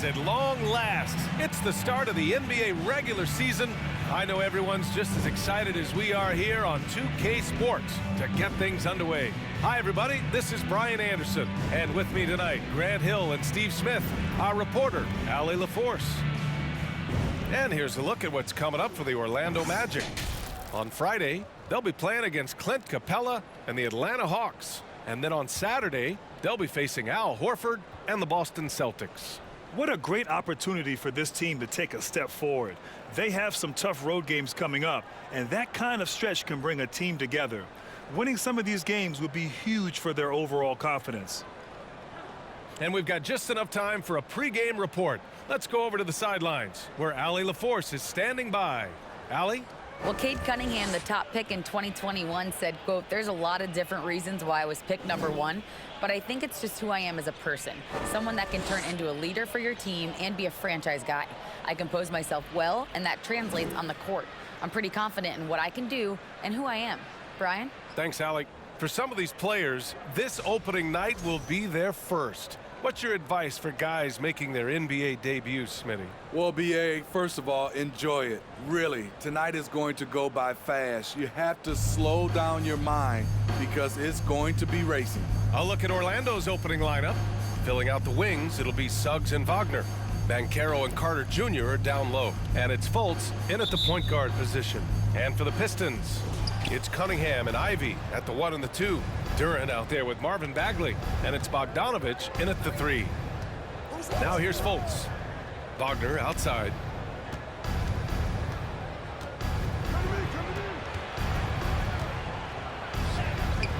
is at long last. It's the start of the NBA regular season. I know everyone's just as excited as we are here on 2K Sports to get things underway. Hi, everybody. This is Brian Anderson. And with me tonight, Grant Hill and Steve Smith, our reporter, Allie LaForce. And here's a look at what's coming up for the Orlando Magic. On Friday, they'll be playing against Clint Capella and the Atlanta Hawks. And then on Saturday, they'll be facing Al Horford and the Boston Celtics. What a great opportunity for this team to take a step forward. They have some tough road games coming up, and that kind of stretch can bring a team together. Winning some of these games would be huge for their overall confidence. And we've got just enough time for a pregame report. Let's go over to the sidelines, where Allie LaForce is standing by. Allie? Well, Cade Cunningham, the top pick in 2021, said, quote, "There's a lot of different reasons why I was picked #1, but I think it's just who I am as a person, someone that can turn into a leader for your team and be a franchise guy. I compose myself well, and that translates on the court. I'm pretty confident in what I can do and who I am." Brian? Thanks, Allie. For some of these players, this opening night will be their first. What's your advice for guys making their NBA debuts, Smitty? Well, BA, first of all, enjoy it. Really, tonight is going to go by fast. You have to slow down your mind because it's going to be racing. I'll look at Orlando's opening lineup. Filling out the wings, it'll be Suggs and Wagner. Banchero and Carter Jr. are down low. And it's Fultz in at the point guard position. And for the Pistons, it's Cunningham and Ivy at the 1 and the 2. Duran out there with Marvin Bagley, and it's Bogdanovich in at the 3. Now here's Fultz. Wagner outside.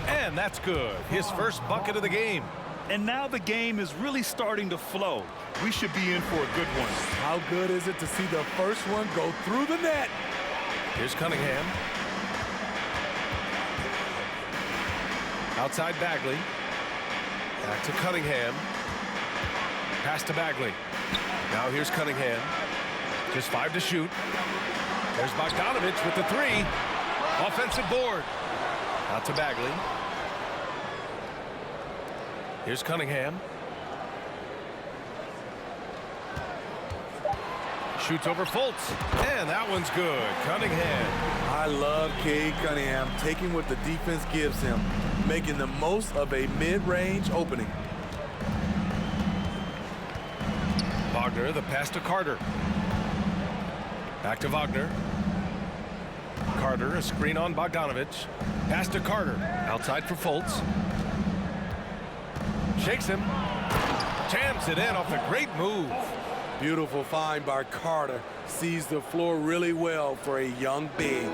And that's good. His first bucket of the game. And now the game is really starting to flow. We should be in for a good one. How good is it to see the first one go through the net? Here's Cunningham. Outside Bagley. Back to Cunningham. Pass to Bagley. Now here's Cunningham. Just 5 to shoot. There's Bogdanovich with the 3. Offensive board. Out to Bagley. Here's Cunningham. Shoots over Fultz. And that one's good. Cunningham. I love Cade Cunningham taking what the defense gives him, making the most of a mid-range opening. Wagner, the pass to Carter. Back to Wagner. Carter, a screen on Bogdanovich. Pass to Carter. Outside for Fultz. Shakes him. Jams it in off the great move. Beautiful find by Carter. Sees the floor really well for a young big.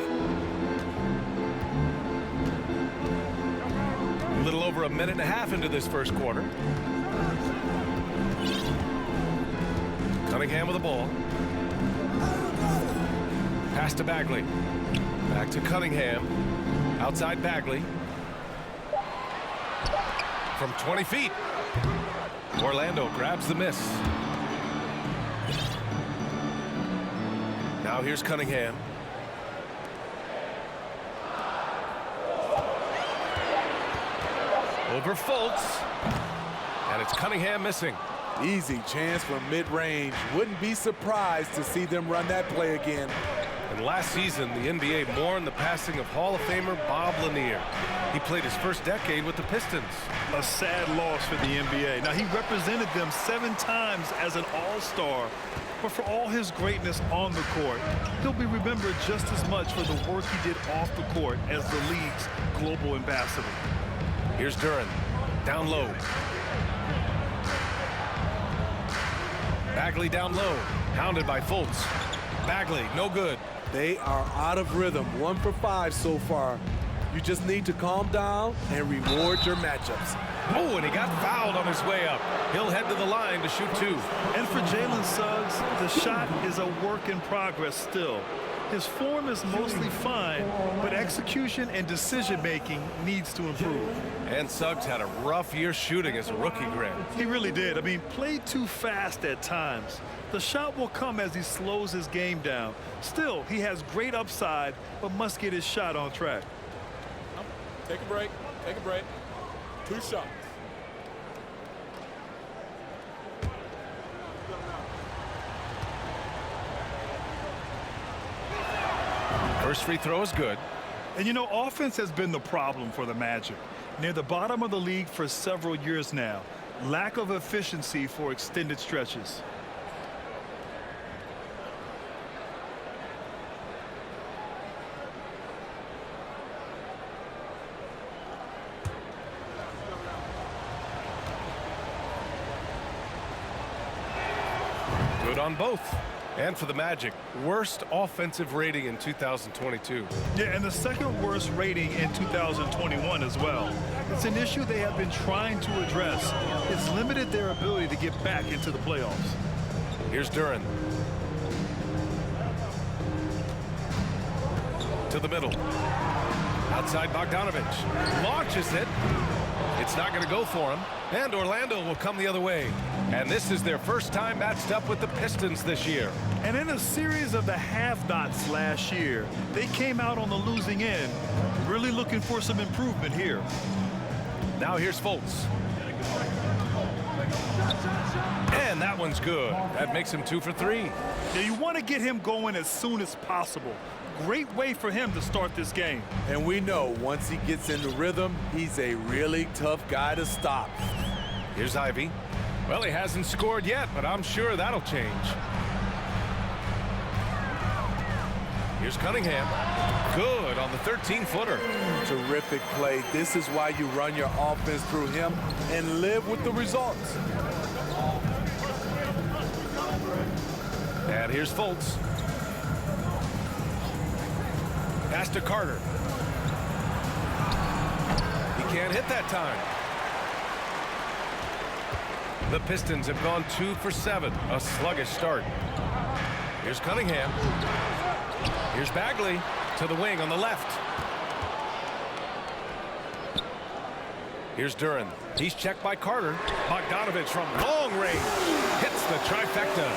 A little over a minute and a half into this first quarter. Cunningham with the ball. Pass to Bagley. Back to Cunningham. Outside Bagley. From 20 feet. Orlando grabs the miss. Now here's Cunningham. Over Fultz. And it's Cunningham missing. Easy chance from mid-range. Wouldn't be surprised to see them run that play again. And last season, the NBA mourned the passing of Hall of Famer Bob Lanier. He played his first decade with the Pistons. A sad loss for the NBA. Now, he represented them 7 times as an all-star. But for all his greatness on the court, he'll be remembered just as much for the work he did off the court as the league's global ambassador. Here's Duran, down low. Bagley down low, hounded by Fultz. Bagley, no good. They are out of rhythm, 1 for 5 so far. You just need to calm down and reward your matchups. Oh, and he got fouled on his way up. He'll head to the line to shoot 2. And for Jalen Suggs, the shot is a work in progress still. His form is mostly fine, but execution and decision-making needs to improve. And Suggs had a rough year shooting as a rookie, Grant. He really did. I mean, played too fast at times. The shot will come as he slows his game down. Still, he has great upside, but must get his shot on track. Take a break. Take a break. 2 shots. First free throw is good. And you know, offense has been the problem for the Magic. Near the bottom of the league for several years now. Lack of efficiency for extended stretches. Good on both. And for the Magic, worst offensive rating in 2022. Yeah, and the second worst rating in 2021 as well. It's an issue they have been trying to address. It's limited their ability to get back into the playoffs. Here's Duran. To the middle. Outside Bogdanovich. Launches it. It's not going to go for him. And Orlando will come the other way. And this is their first time matched up with the Pistons this year. And in a series of the have-nots last year, they came out on the losing end, really looking for some improvement here. Now here's Fultz. And that one's good. That makes him 2 for 3. Now you want to get him going as soon as possible. Great way for him to start this game. And we know once he gets in the rhythm, he's a really tough guy to stop. Here's Ivy. Well, he hasn't scored yet, but I'm sure that'll change. Here's Cunningham. Good on the 13-footer. Terrific play. This is why you run your offense through him and live with the results. And here's Fultz. Pass to Carter. He can't hit that time. The Pistons have gone 2 for 7. A sluggish start. Here's Cunningham. Here's Bagley to the wing on the left. Here's Duran. He's checked by Carter. Bogdanovich from long range hits the trifecta.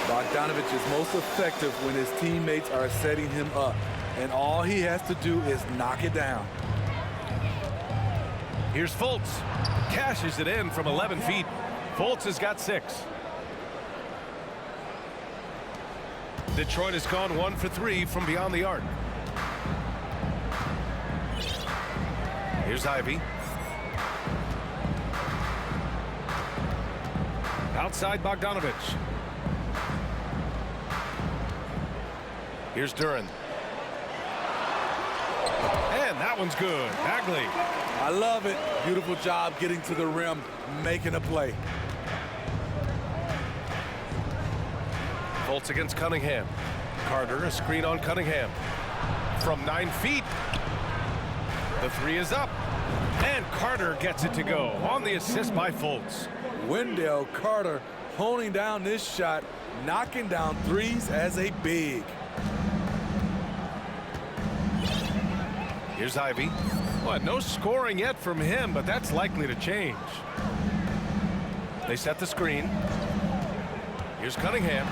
Bogdanovich is most effective when his teammates are setting him up. And all he has to do is knock it down. Here's Fultz. Cashes it in from 11 feet. Fultz has got 6. Detroit has gone 1 for 3 from beyond the arc. Here's Ivy. Outside Bogdanovich. Here's Duran. And that one's good. Bagley. I love it. Beautiful job getting to the rim, making a play. Fultz against Cunningham. Carter, a screen on Cunningham. From 9 feet. The 3 is up. And Carter gets it to go on the assist by Fultz. Wendell Carter honing down this shot, knocking down threes as a big. Here's Ivy. Well, no scoring yet from him, but that's likely to change. They set the screen. Here's Cunningham.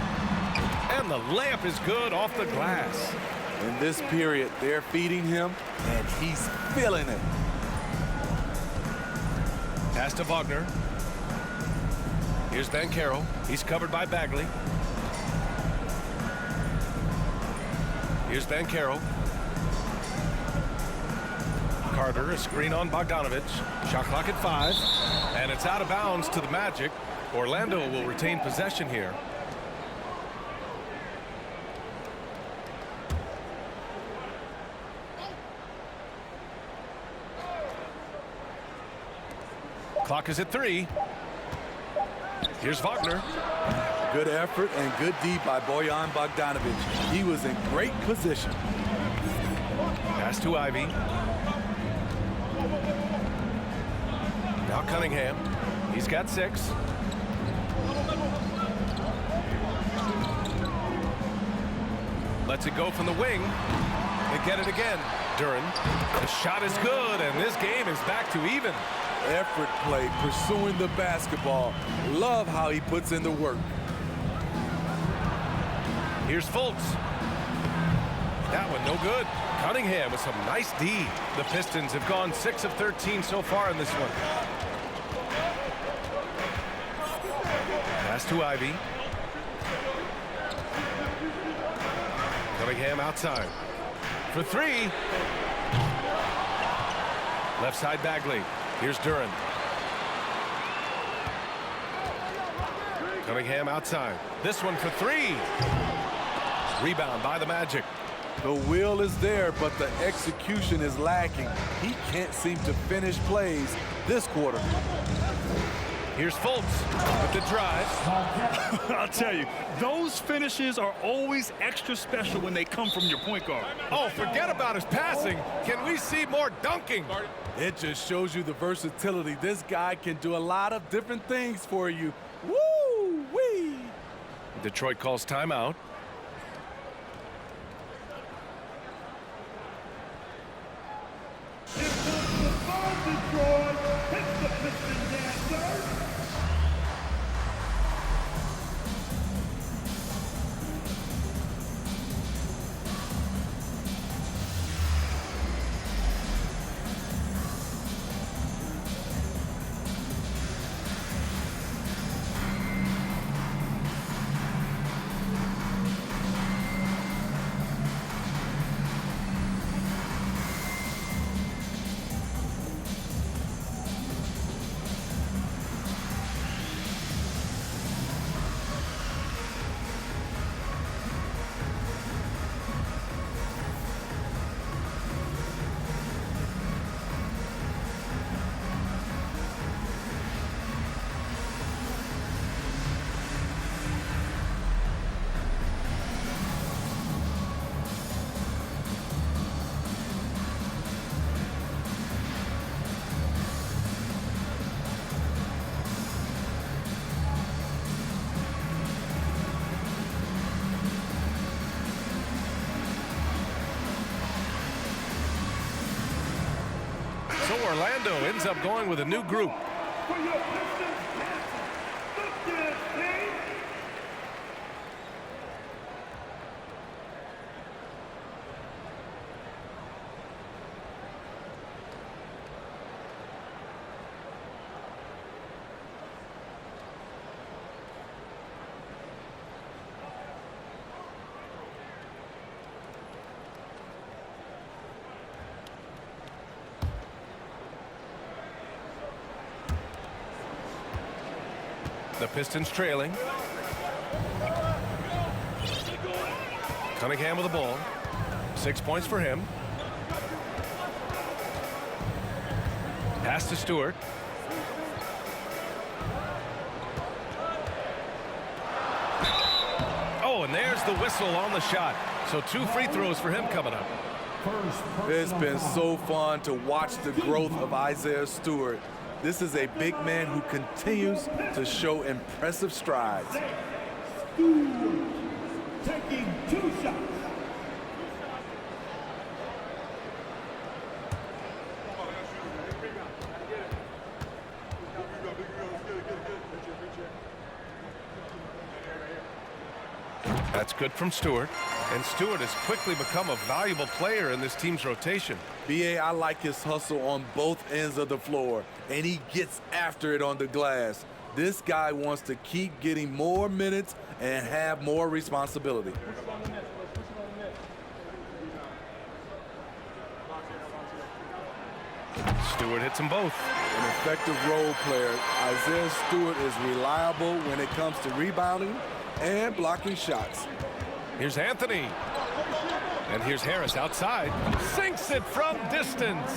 And the layup is good off the glass. In this period, they're feeding him, and he's feeling it. Pass to Wagner. Here's Banchero. He's covered by Bagley. Here's Banchero. Carter, a screen on Bogdanovich. Shot clock at 5. And it's out of bounds to the Magic. Orlando will retain possession here. Clock is at 3. Here's Wagner. Good effort and good D by Bojan Bogdanovich. He was in great position. Pass to Ivy. Now Cunningham. He's got 6. Lets it go from the wing. They get it again. Duran. The shot is good, and this game is back to even. Effort play, pursuing the basketball. Love how he puts in the work. Here's Fultz. That one no good. Cunningham with some nice D. The Pistons have gone 6 of 13 so far in this one. Pass to Ivy. Cunningham outside. for three. Left side Bagley. Here's Duran. Cunningham outside. This one for three. Rebound by the Magic. The will is there, but the execution is lacking. He can't seem to finish plays this quarter. Here's Fultz with the drive. I'll tell you, those finishes are always extra special when they come from your point guard. Oh, forget about his passing. Can we see more dunking? It just shows you the versatility. This guy can do a lot of different things for you. Woo-wee! Detroit calls timeout. Hits the Pistons answer. So Orlando ends up going with a new group. For your Pistons dancing, the dance team. The Pistons trailing. Cunningham with the ball. 6 points for him. Pass to Stewart. Oh, and there's the whistle on the shot. So 2 free throws for him coming up. It's been so fun to watch the growth of Isaiah Stewart. This is a big man who continues to show impressive strides. Stewart taking 2 shots. That's good from Stewart. And Stewart has quickly become a valuable player in this team's rotation. B.A., I like his hustle on both ends of the floor, and he gets after it on the glass. This guy wants to keep getting more minutes and have more responsibility. Stewart hits them both. An effective role player, Isaiah Stewart is reliable when it comes to rebounding and blocking shots. Here's Anthony. And here's Harris outside. Sinks it from distance.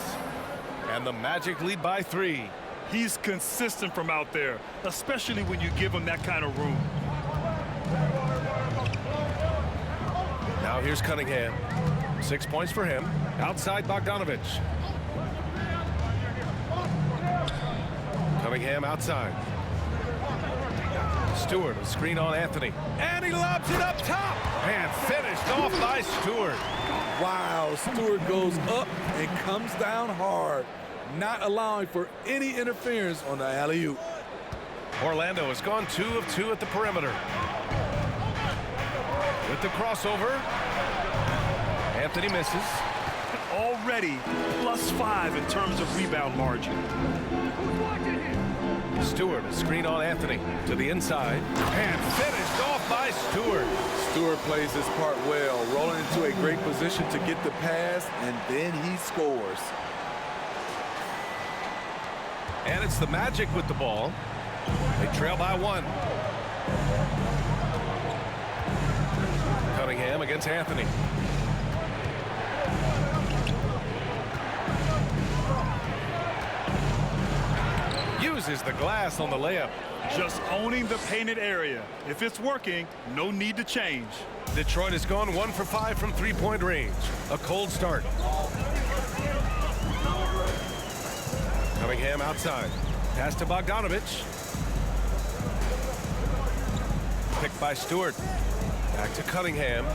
And the Magic lead by 3. He's consistent from out there, especially when you give him that kind of room. Now here's Cunningham. 6 points for him. Outside Bogdanovich. Cunningham outside. Stewart, a screen on Anthony. And he lobs it up top. And finished off by Stewart. Wow, Stewart goes up and comes down hard, not allowing for any interference on the alley-oop. Orlando has gone 2 of 2 at the perimeter. With the crossover. Anthony misses. Already +5 in terms of rebound margin. Stewart, a screen on Anthony to the inside. And finished off by Stewart. Stewart plays this part well, rolling into a great position to get the pass, and then he scores. And it's the Magic with the ball. They trail by 1. Cunningham against Anthony. Uses the glass on the layup. Just owning the painted area. If it's working, no need to change. Detroit has gone 1 for 5 from three-point range. A cold start. Cunningham outside. Pass to Bogdanovich. Picked by Stewart. Back to Cunningham.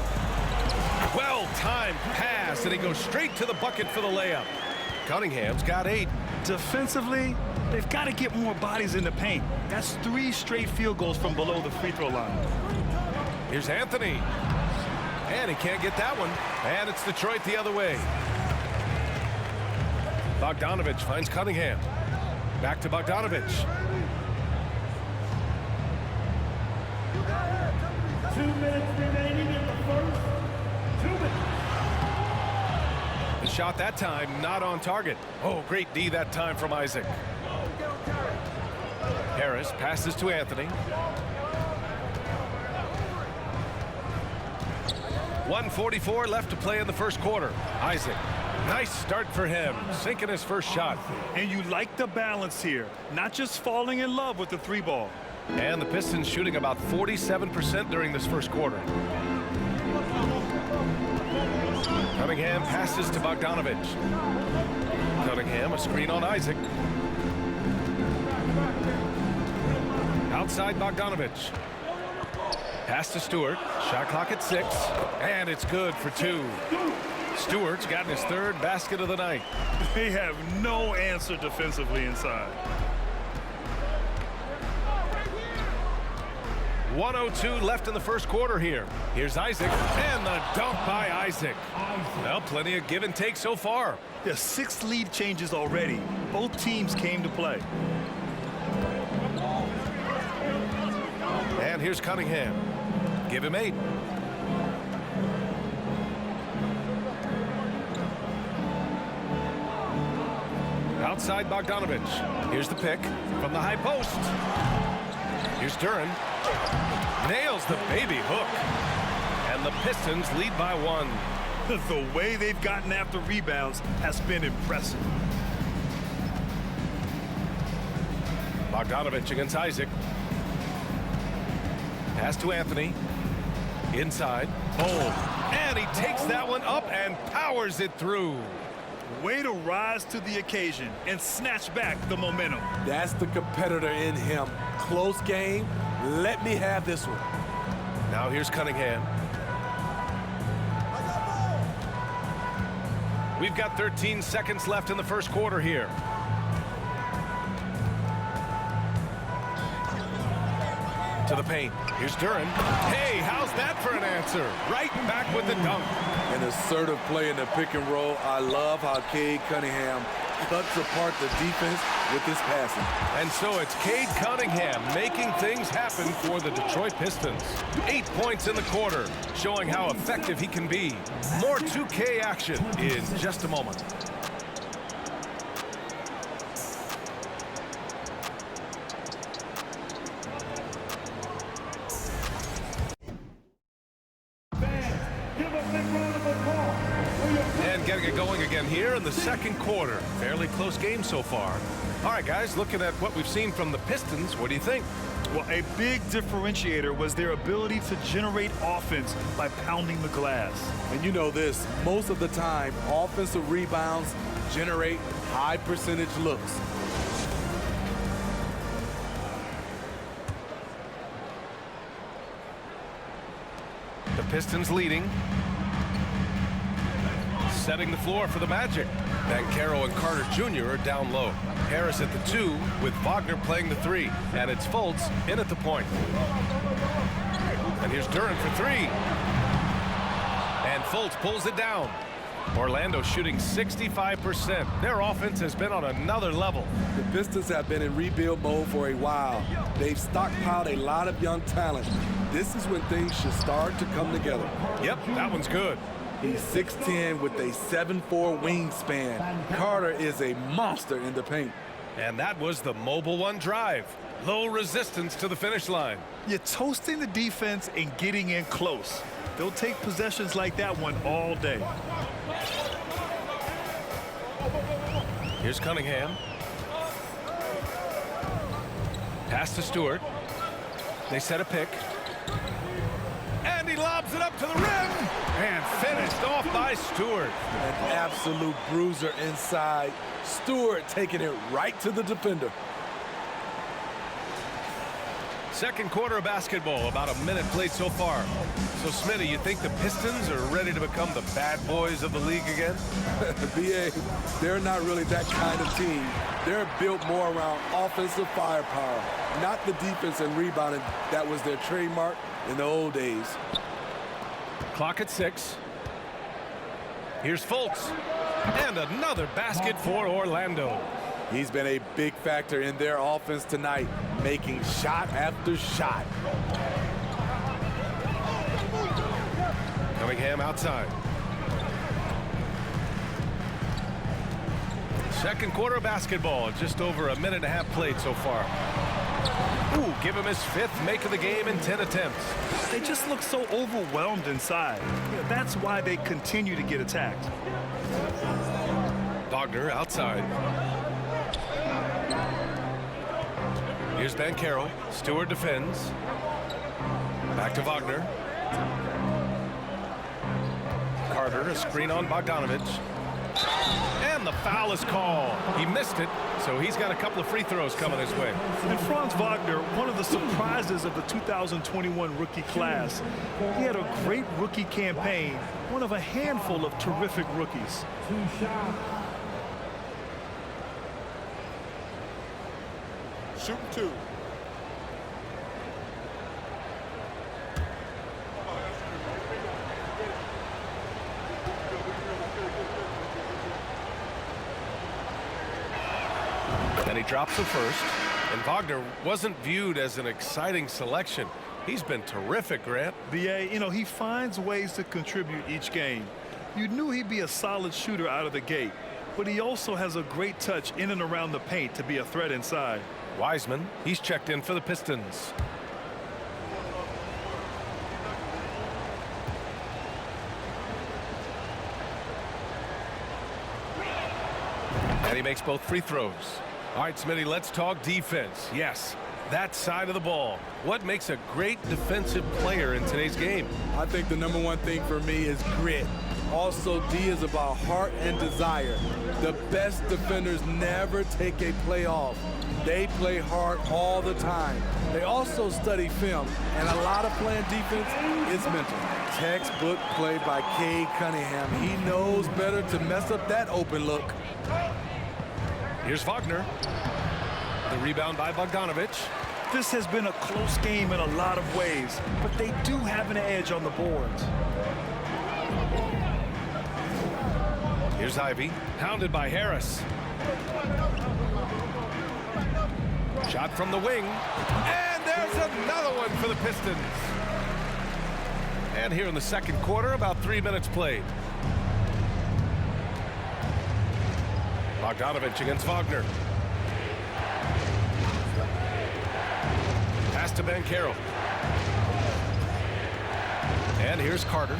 Well-timed pass, and he goes straight to the bucket for the layup. Cunningham's got 8. Defensively, they've got to get more bodies in the paint. That's 3 straight field goals from below the free throw line. Here's Anthony. And he can't get that one. And it's Detroit the other way. Bogdanovich finds Cunningham. Back to Bogdanovich. 2 minutes remaining in the first. 2 minutes. The shot that time not on target. Oh, great D that time from Isaac. Harris passes to Anthony. 1:44 left to play in the first quarter. Isaac, nice start for him, sinking his first shot. And you like the balance here, not just falling in love with the 3 ball. And the Pistons shooting about 47% during this first quarter. Cunningham passes to Bogdanovich. Cunningham, a screen on Isaac. Outside Bogdanovich. Pass to Stewart. Shot clock at 6. And it's good for 2. Stewart's gotten his 3rd basket of the night. They have no answer defensively inside. 1:02 left in the first quarter here. Here's Isaac, and the dunk by Isaac. Well, plenty of give and take so far. There's 6 lead changes already. Both teams came to play. And here's Cunningham. Give him 8. Outside Bogdanovich. Here's the pick from the high post. Here's Duran. Nails the baby hook. And the Pistons lead by 1. The way they've gotten after rebounds has been impressive. Bogdanovich against Isaac. Pass to Anthony. Inside. Oh, and he takes that one up and powers it through. Way to rise to the occasion and snatch back the momentum. That's the competitor in him. Close game. Let me have this one. Now here's Cunningham. We've got 13 seconds left in the first quarter here. To the paint. Here's Duran. Hey, how's that for an answer? Right back with the dunk. An assertive play in the pick and roll. I love how Cade Cunningham cuts apart the defense with his passing. And so it's Cade Cunningham making things happen for the Detroit Pistons. 8 points in the quarter, showing how effective he can be. More 2K action in just a moment. And getting it going again here in the second quarter. Fairly close game so far. All right, guys, looking at what we've seen from the Pistons, what do you think? Well, a big differentiator was their ability to generate offense by pounding the glass. And you know this, most of the time, offensive rebounds generate high percentage looks. The Pistons leading. Setting the floor for the Magic. Banchero and Carter Jr. are down low. Harris at the 2 with Wagner playing the 3. And it's Fultz in at the point. And here's Duran for 3. And Fultz pulls it down. Orlando shooting 65%. Their offense has been on another level. The Pistons have been in rebuild mode for a while. They've stockpiled a lot of young talent. this is when things should start to come together. Yep, that one's good. He's 6'10" with a 7'4" wingspan. Carter is a monster in the paint. And that was the mobile one drive. Low resistance to the finish line. You're toasting the defense and getting in close. They'll take possessions like that one all day. Here's Cunningham. Pass to Stewart. They set a pick. And he lobs it up to the rim. And finished off by Stewart. An absolute bruiser inside. Stewart taking it right to the defender. Second quarter of basketball, about a minute played so far. So, Smitty, you think the Pistons are ready to become the bad boys of the league again? BA, they're not really that kind of team. They're built more around offensive firepower, not the defense and rebounding that was their trademark in the old days. Clock at 6. Here's Fultz. And another basket for Orlando. He's been a big factor in their offense tonight, making shot after shot. Cunningham outside. Second quarter of basketball, just over a minute and a half played so far. Ooh, give him his 5th make of the game in 10 attempts. They just look so overwhelmed inside. Yeah, that's why they continue to get attacked. Wagner outside. Here's Banchero. Stewart defends. Back to Wagner. Carter, a screen on Bogdanovich. And the foul is called. He missed it, so he's got a couple of free throws coming his way. And Franz Wagner, one of the surprises of the 2021 rookie class. He had a great rookie campaign, one of a handful of terrific rookies. Shooting 2. And he drops the first. And Wagner wasn't viewed as an exciting selection. He's been terrific, Grant. BA, you know, he finds ways to contribute each game. You knew he'd be a solid shooter out of the gate, but he also has a great touch in and around the paint to be a threat inside. Wiseman, he's checked in for the Pistons. And he makes both free throws. All right, Smitty, let's talk defense. Yes, that side of the ball. What makes a great defensive player in today's game? I think the number one thing for me is grit. Also, D is about heart and desire. The best defenders never take a play off. They play hard all the time. They also study film, and a lot of playing defense is mental. Textbook play by Cade Cunningham. He knows better to mess up that open look. Here's Wagner. The rebound by Bogdanovich. This has been a close game in a lot of ways, but they do have an edge on the boards. Here's Ivy, hounded by Harris. Shot from the wing. And there's another one for the Pistons. And here in the second quarter, about 3 minutes played. Bogdanovich against Wagner. Pass to Banchero. And here's Carter.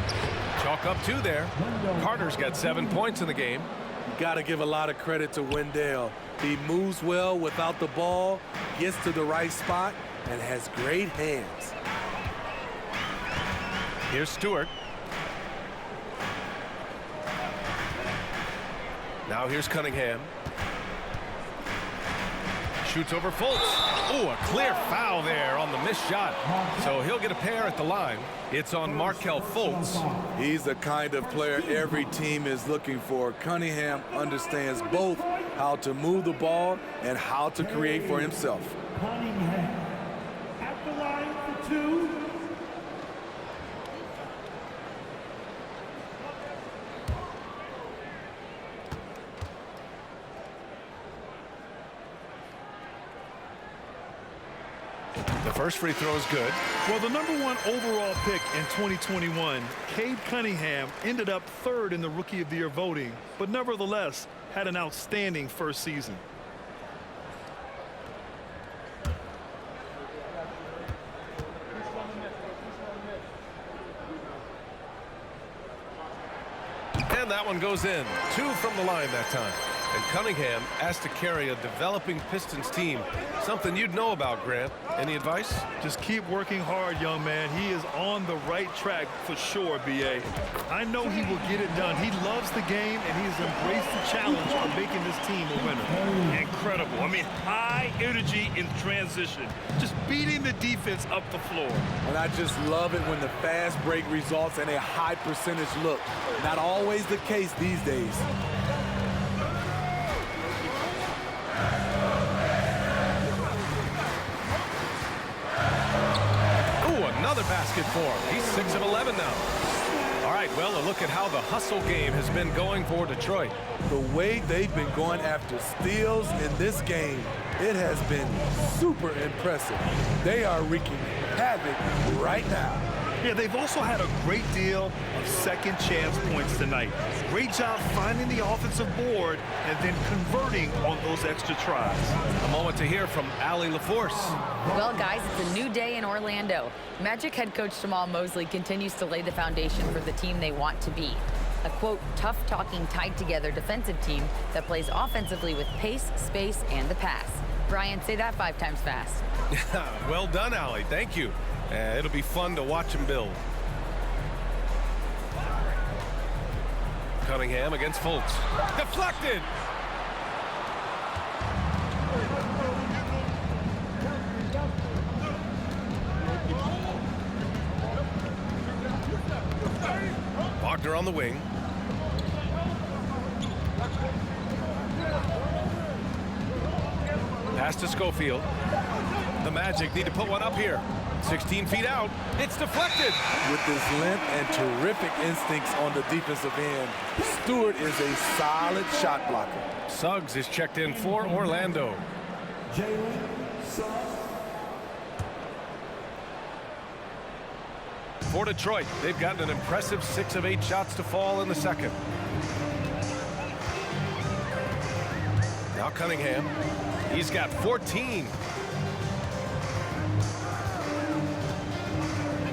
Chalk up 2 there. Carter's got 7 points in the game. You got to give a lot of credit to Wendell. He moves well without the ball, gets to the right spot, and has great hands. Here's Stewart. Now here's Cunningham. Shoots over Fultz. Oh, a clear foul there on the missed shot. So he'll get a pair at the line. It's on Markelle Fultz. He's the kind of player every team is looking for. Cunningham understands both how to move the ball and how to create for himself. Cunningham at the line for 2. The first free throw is good. Well, the #1 overall pick in 2021, Cade Cunningham, ended up 3rd in the Rookie of the Year voting, but nevertheless had an outstanding first season. And that one goes in. 2 from the line that time. And Cunningham asked to carry a developing Pistons team. Something you'd know about, Grant. Any advice? Just keep working hard, young man. He is on the right track for sure, B.A. I know he will get it done. He loves the game, and he has embraced the challenge of making this team a winner. Incredible. I mean, high energy in transition. Just beating the defense up the floor. And I just love it when the fast break results in a high percentage look. Not always the case these days. Another basket for him. He's 6 of 11 now. All right, well, a look at how the hustle game has been going for Detroit. The way they've been going after steals in this game, it has been super impressive. They are wreaking havoc right now. Yeah, they've also had a great deal of second chance points tonight. Great job finding the offensive board and then converting on those extra tries. A moment to hear from Allie LaForce. Well, guys, it's a new day in Orlando. Magic head coach Jamal Mosley continues to lay the foundation for the team they want to be. A, quote, tough-talking, tied-together defensive team that plays offensively with pace, space, and the pass. Brian, say that 5 times fast. Well done, Allie. Thank you. It'll be fun to watch him build. Cunningham against Fultz. Deflected! Wagner on the wing. Pass to Schofield. The Magic need to put one up here. 16 feet out. It's deflected. With his length and terrific instincts on the defensive end, Stewart is a solid shot blocker. Suggs is checked in for Orlando. For Detroit, they've gotten an impressive 6 of 8 shots to fall in the second. Now Cunningham. He's got 14.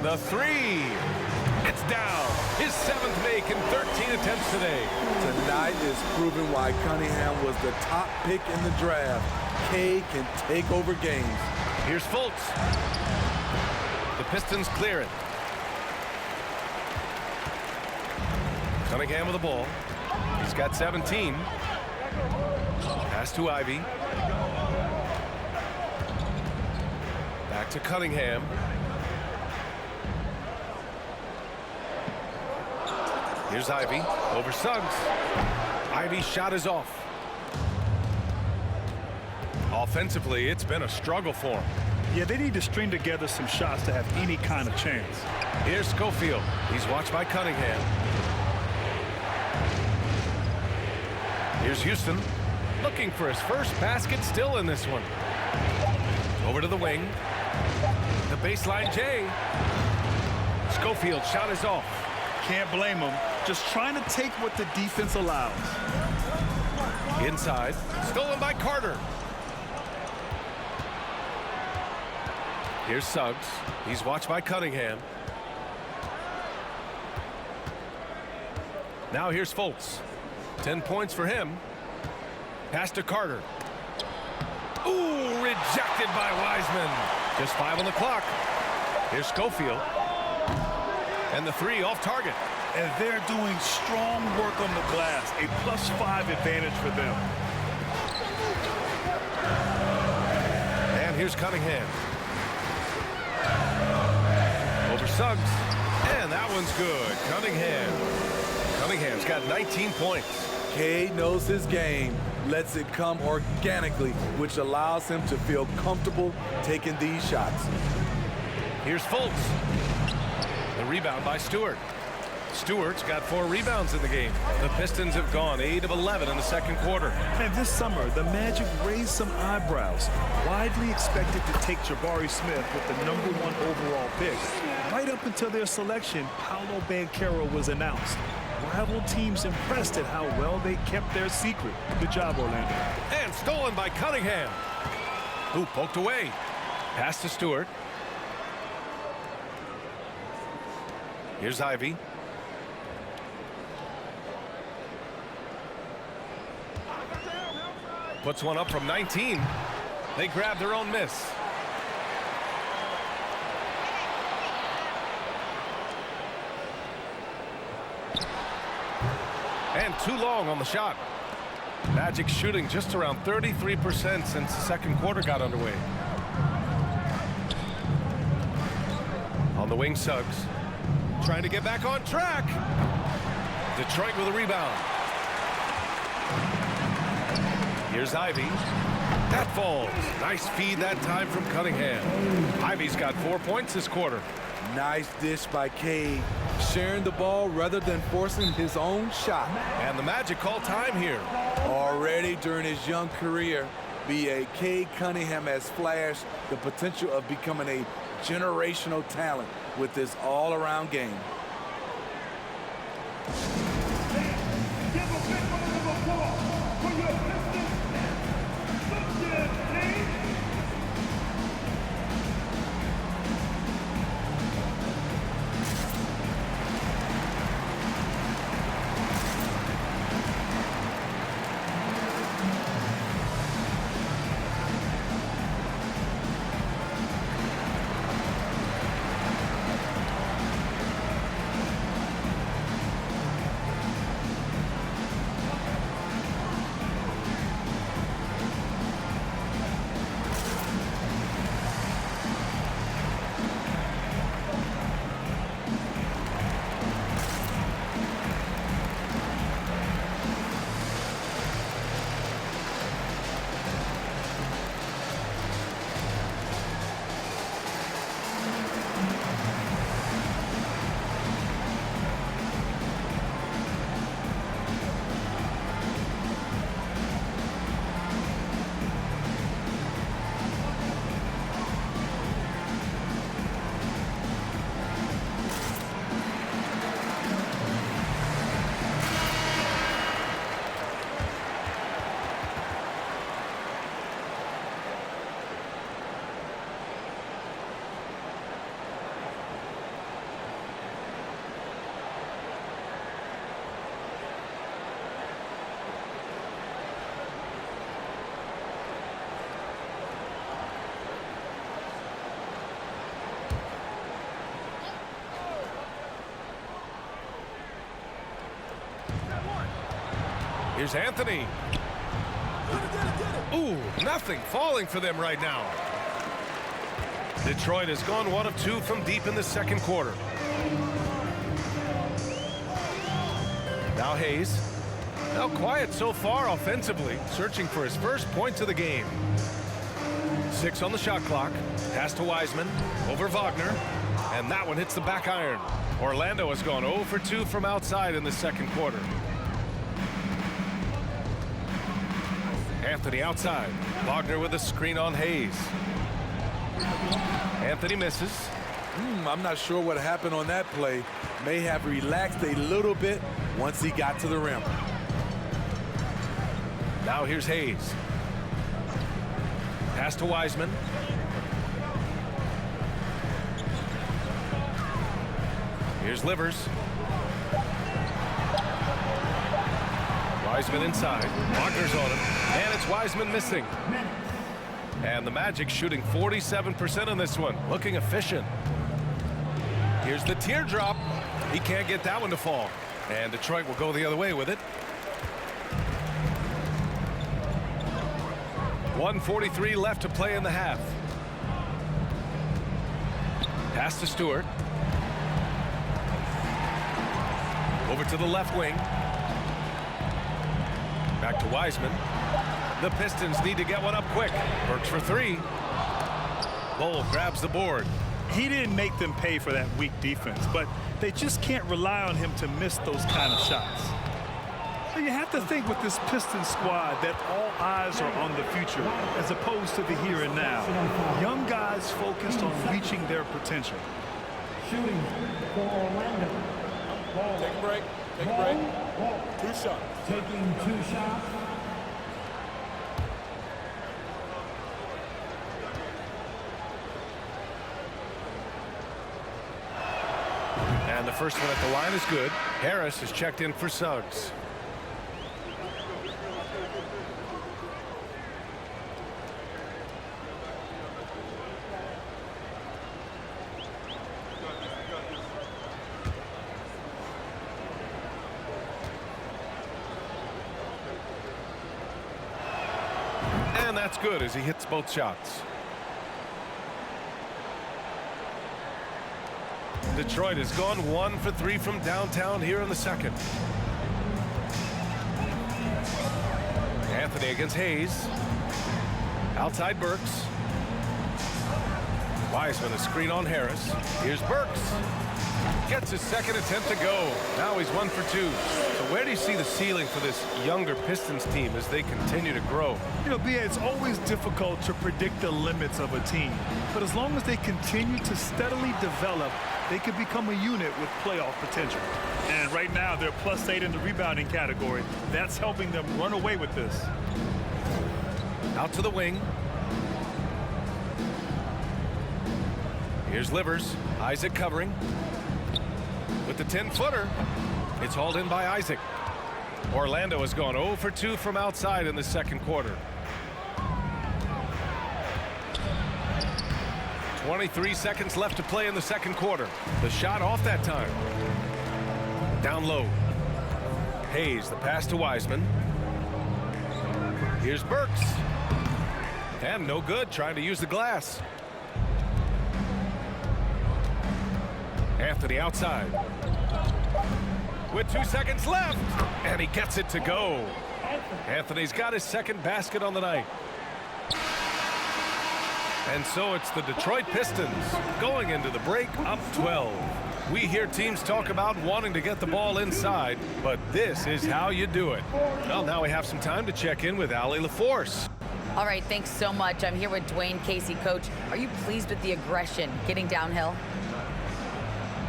The 3. It's down. His 7th make in 13 attempts today. Tonight is proving why Cunningham was the top pick in the draft. Cade can take over games. Here's Fultz. The Pistons clear it. Cunningham with the ball. He's got 17. Pass to Ivy. Back to Cunningham. Here's Ivy over Suggs. Ivy's shot is off. Offensively, it's been a struggle for him. Yeah, they need to string together some shots to have any kind of chance. Here's Schofield. He's watched by Cunningham. Here's Houston. Looking for his first basket, still in this one. Over to the wing. The baseline J. Schofield shot is off. Can't blame him. Just trying to take what the defense allows. Inside. Stolen by Carter. Here's Suggs. He's watched by Cunningham. Now here's Fultz. 10 points for him. Pass to Carter. Ooh, rejected by Wiseman. Just 5 on the clock. Here's Schofield. And the 3 off target. And they're doing strong work on the glass. A +5 advantage for them. And here's Cunningham. Over Suggs. And that one's good. Cunningham's got 19 points. Cade knows his game, lets it come organically, which allows him to feel comfortable taking these shots. Here's Fultz. The rebound by Stewart. Stewart's got 4 rebounds in the game. The Pistons have gone 8 of 11 in the second quarter. And this summer, the Magic raised some eyebrows. Widely expected to take Jabari Smith with the #1 overall pick. Right up until their selection, Paolo Banchero was announced. Rival teams impressed at how well they kept their secret. Good job, Orlando. And stolen by Cunningham, who poked away. Pass to Stewart. Here's Ivy. Puts one up from 19. They grab their own miss. And too long on the shot. Magic shooting just around 33% since the second quarter got underway. On the wing, Suggs. Trying to get back on track. Detroit with a rebound. Here's Ivy. That falls. Nice feed that time from Cunningham. Ivy's got 4 points this quarter. Nice dish by Cade, sharing the ball rather than forcing his own shot. And the Magic call time here. Already during his young career, B.A. Cade Cunningham has flashed the potential of becoming a generational talent with this all-around game. Give a big round of applause for your Pistons. Look at Cade. Here's Anthony. Ooh, nothing falling for them right now. Detroit has gone 1 of 2 from deep in the second quarter. Now Hayes. Now quiet so far offensively, searching for his first points of the game. 6 on the shot clock. Pass to Wiseman. Over Wagner. And that one hits the back iron. Orlando has gone 0 for 2 from outside in the second quarter. Anthony outside. Wagner with a screen on Hayes. Anthony misses. I'm not sure what happened on that play. May have relaxed a little bit once he got to the rim. Now here's Hayes. Pass to Wiseman. Here's Livers. Wiseman inside. Wagner's on him. And it's Wiseman missing. And the Magic shooting 47% on this one. Looking efficient. Here's the teardrop. He can't get that one to fall. And Detroit will go the other way with it. 1:43 left to play in the half. Pass to Stewart. Over to the left wing. Back to Wiseman. The Pistons need to get one up quick. Works for 3. Bull grabs the board. He didn't make them pay for that weak defense, but they just can't rely on him to miss those kind of shots. So you have to think with this Pistons squad that all eyes are on the future as opposed to the here and now. Young guys focused on reaching their potential. Shooting for Orlando. Ball. Take a break. Take a break. Ball. 2 shots. Taking 2 shots. And the first one at the line is good. Harris is checked in for Suggs. And that's good as he hits both shots. Detroit has gone 1 for 3 from downtown here in the second. Anthony against Hayes. Outside Burks. Wiseman a screen on Harris. Here's Burks. Gets his second attempt to go. Now he's 1 for 2. So where do you see the ceiling for this younger Pistons team as they continue to grow? You know, B.A., it's always difficult to predict the limits of a team. But as long as they continue to steadily develop, they could become a unit with playoff potential. And right now, they're +8 in the rebounding category. That's helping them run away with this. Out to the wing. Here's Livers. Isaac covering. With the 10-footer, it's hauled in by Isaac. Orlando has gone 0 for 2 from outside in the second quarter. 23 seconds left to play in the second quarter. The shot off that time. Down low. Hayes, the pass to Wiseman. Here's Burks. And no good, trying to use the glass. Anthony outside. With 2 seconds left. And he gets it to go. Anthony's got his second basket on the night. And so it's the Detroit Pistons going into the break up 12. We hear teams talk about wanting to get the ball inside, but this is how you do it. Well, now we have some time to check in with Allie LaForce. All right, thanks so much. I'm here with Dwayne Casey. Coach, are you pleased with the aggression getting downhill?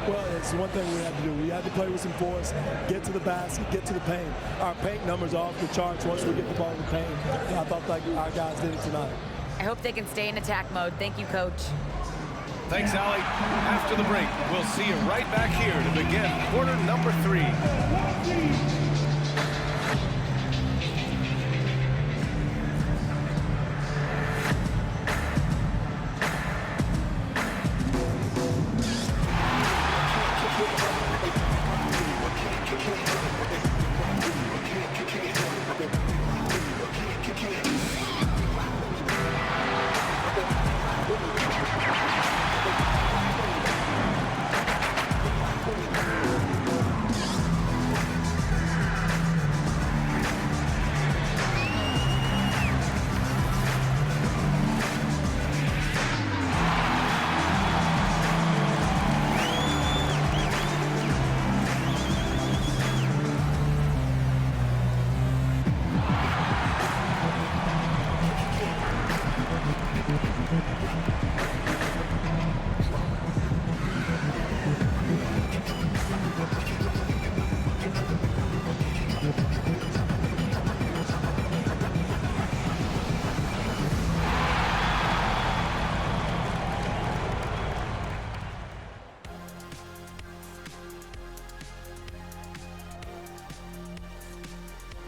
Well, it's one thing we had to do. We had to play with some force, get to the basket, get to the paint. Our paint numbers are off the charts once we get the ball in the paint. And I thought like our guys did it tonight. I hope they can stay in attack mode. Thank you, Coach. Thanks, Allie. After the break, we'll see you right back here to begin quarter number 3.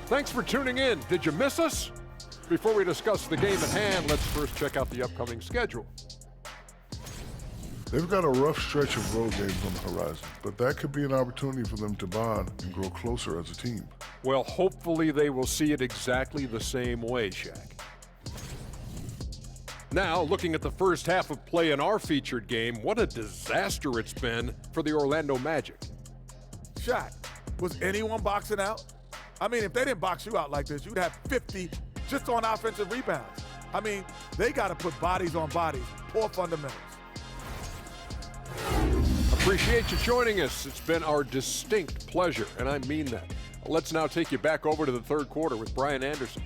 Thanks for tuning in. Did you miss us? Before we discuss the game at hand, let's first check out the upcoming schedule. They've got a rough stretch of road games on the horizon, but that could be an opportunity for them to bond and grow closer as a team. Well, hopefully they will see it exactly the same way, Shaq. Now, looking at the first half of play in our featured game, what a disaster it's been for the Orlando Magic. Shaq, was anyone boxing out? I mean, if they didn't box you out like this, you'd have 50 just on offensive rebounds. I mean, they got to put bodies on bodies, poor fundamentals. Appreciate you joining us. It's been our distinct pleasure, and I mean that. Let's now take you back over to the third quarter with Brian Anderson.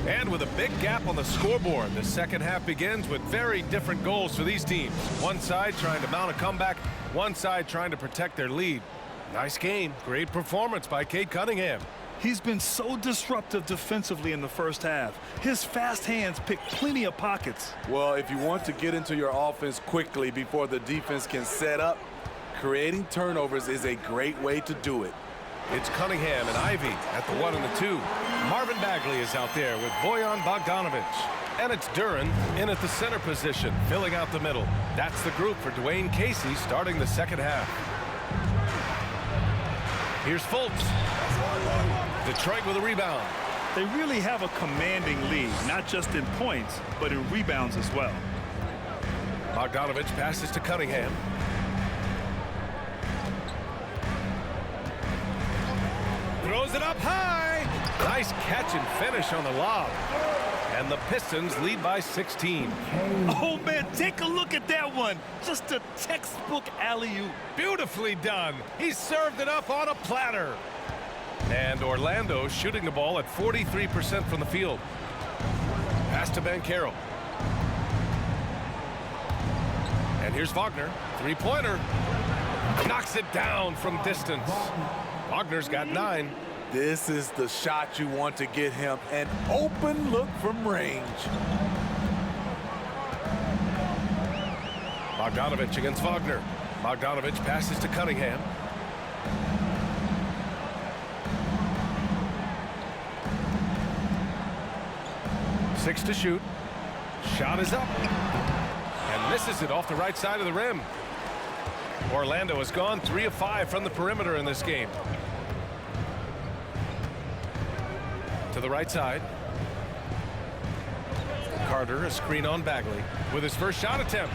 And with a big gap on the scoreboard, the second half begins with very different goals for these teams. One side trying to mount a comeback, one side trying to protect their lead. Nice game. Great performance by Cade Cunningham. He's been so disruptive defensively in the first half. His fast hands pick plenty of pockets. Well, if you want to get into your offense quickly before the defense can set up, creating turnovers is a great way to do it. It's Cunningham and Ivy at the 1 and the 2. Marvin Bagley is out there with Bojan Bogdanovic. And it's Duran in at the center position, filling out the middle. That's the group for Dwayne Casey starting the second half. Here's Fultz. Detroit with a rebound. They really have a commanding lead, not just in points, but in rebounds as well. Bogdanovic passes to Cunningham. Throws it up high. Nice catch and finish on the lob. And the Pistons lead by 16. Oh, man, take a look at that one. Just a textbook alley-oop. Beautifully done. He served it up on a platter. And Orlando shooting the ball at 43% from the field. Pass to Banchero. And here's Wagner. Three-pointer. Knocks it down from distance. Wagner's got 9. This is the shot you want to get him. An open look from range. Bogdanovic against Wagner. Bogdanovic passes to Cunningham. Six to shoot. Shot is up. And misses it off the right side of the rim. Orlando has gone 3 of 5 from the perimeter in this game. To the right side. Carter, a screen on Bagley with his first shot attempt.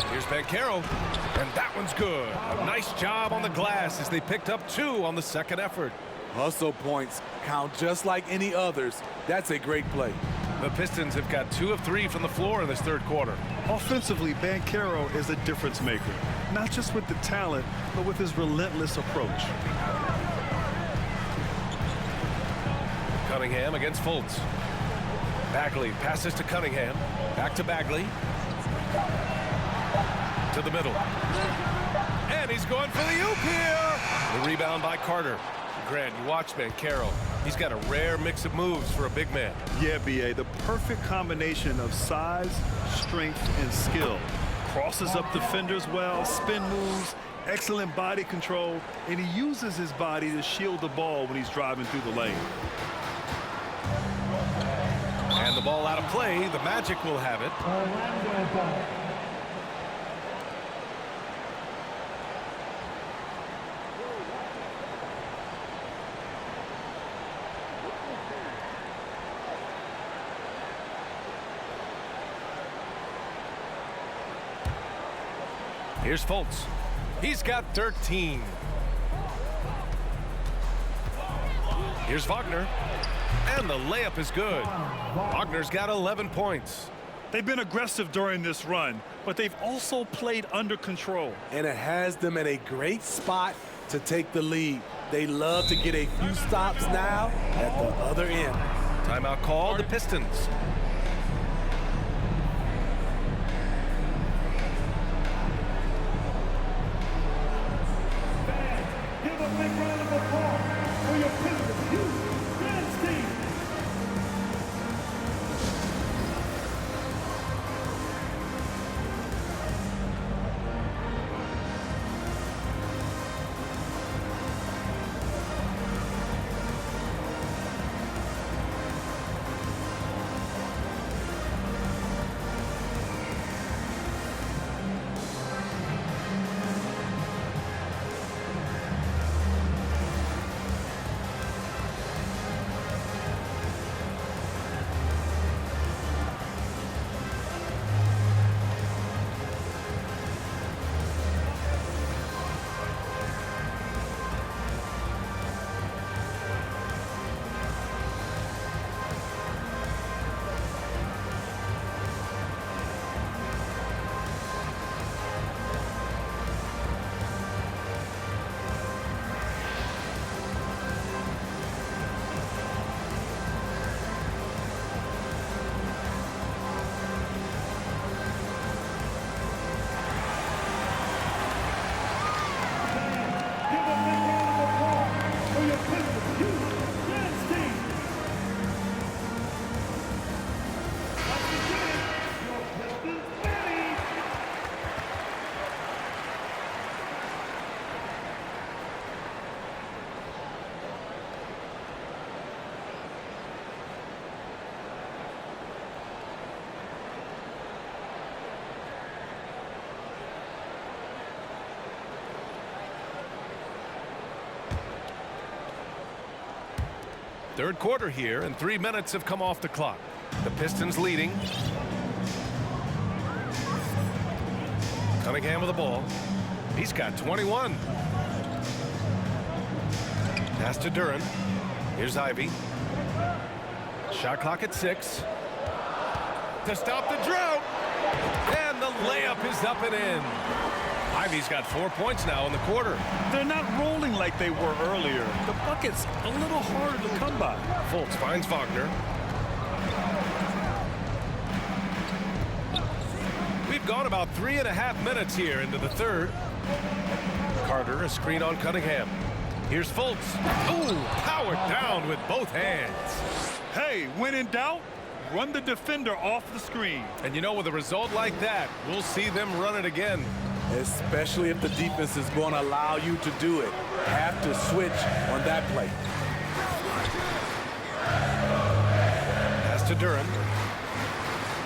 Here's Banchero, and that one's good. A nice job on the glass as they picked up 2 on the second effort. Hustle points count just like any others. That's a great play. The Pistons have got 2 of 3 from the floor in this third quarter. Offensively, Banchero is a difference maker, not just with the talent, but with his relentless approach. Cunningham against Fultz. Bagley passes to Cunningham. Back to Bagley. To the middle. And he's going for the oop here. The rebound by Carter. Grant, you watch Banchero. He's got a rare mix of moves for a big man. Yeah, B.A., the perfect combination of size, strength, and skill. Crosses up defenders well, spin moves, excellent body control, and he uses his body to shield the ball when he's driving through the lane. And the ball out of play. The Magic will have it. Here's Fultz. He's got 13. Here's Wagner. And the layup is good. Wagner's got 11 points. They've been aggressive during this run, but they've also played under control. And it has them at a great spot to take the lead. They love to get a few stops now at the other end. Timeout called, the Pistons. Give a big round of applause for your Pistons youth dance team. Third quarter here, and 3 minutes have come off the clock. The Pistons leading. Cunningham with the ball. He's got 21. Pass to Duran. Here's Ivy. Shot clock at 6. To stop the drought. And the layup is up and in. Ivy's got 4 points now in the quarter. They're not rolling like they were earlier. The bucket's a little harder to come by. Fultz finds Wagner. We've gone about 3.5 minutes here into the third. Carter, a screen on Cunningham. Here's Fultz. Ooh, powered down with both hands. Hey, when in doubt, run the defender off the screen. And you know, with a result like that, we'll see them run it again. Especially if the defense is going to allow you to do it. Have to switch on that play. Pass to Duran.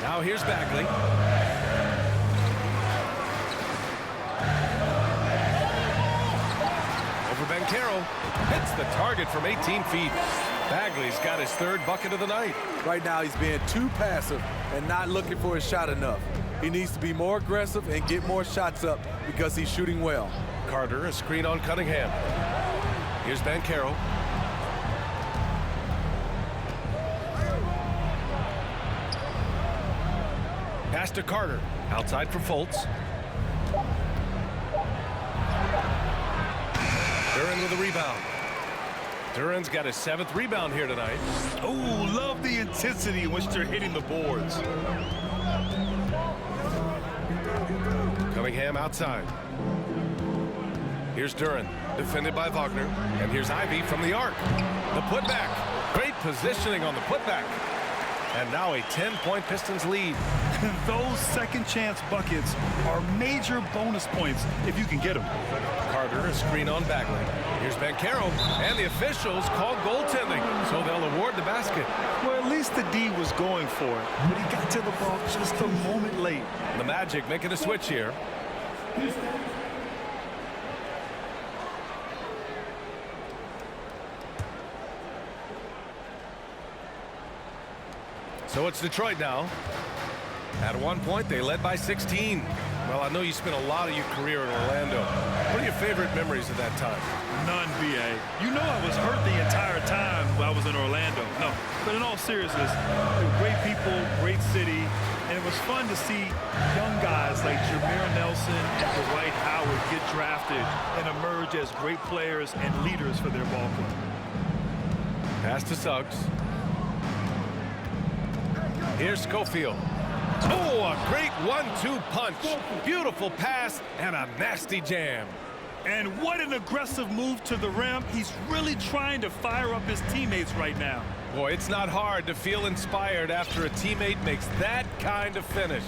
Now here's Bagley. Over Banchero. Hits the target from 18 feet. Bagley's got his third bucket of the night. Right now he's being too passive and not looking for his shot enough. He needs to be more aggressive and get more shots up because he's shooting well. Carter, a screen on Cunningham. Here's Banchero. Pass to Carter. Outside for Fultz. Duran with a rebound. Duran's got his 7th rebound here tonight. Oh, love the intensity in which they're hitting the boards. Cunningham outside. Here's Duran, defended by Wagner. And here's Ivy from the arc. The putback. Great positioning on the putback. And now a 10-point Pistons lead. Those second chance buckets are major bonus points if you can get them. Carter, a screen on Bagley. Here's Banchero, and the officials called goaltending, so they'll award the basket. Well, at least the D was going for it, but he got to the ball just a moment late. The Magic making a switch here. So it's Detroit now. At one point, they led by 16. Well, I know you spent a lot of your career in Orlando. What are your favorite memories of that time? None, B.A. You know I was hurt the entire time I was in Orlando. No, but in all seriousness, great people, great city, and it was fun to see young guys like Jameer Nelson and Dwight Howard get drafted and emerge as great players and leaders for their ball club. Pass to Suggs. Here's Schofield. Oh, a great 1-2 punch. Beautiful pass and a nasty jam. And what an aggressive move to the rim. He's really trying to fire up his teammates right now. Boy, it's not hard to feel inspired after a teammate makes that kind of finish.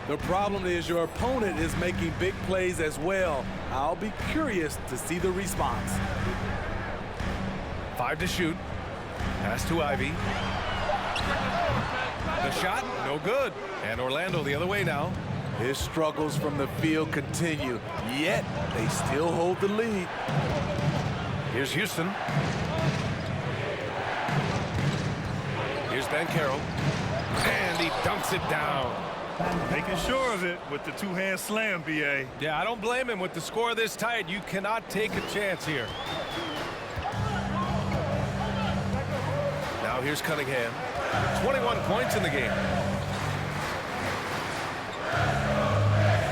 The problem is your opponent is making big plays as well. I'll be curious to see the response. 5 to shoot. Pass to Ivy. The shot, no good. And Orlando the other way now. His struggles from the field continue, yet they still hold the lead. Here's Houston. Here's Banchero. And he dunks it down. Making sure of it with the two-hand slam, B.A. Yeah, I don't blame him. With the score this tight, you cannot take a chance here. Now here's Cunningham. 21 points in the game.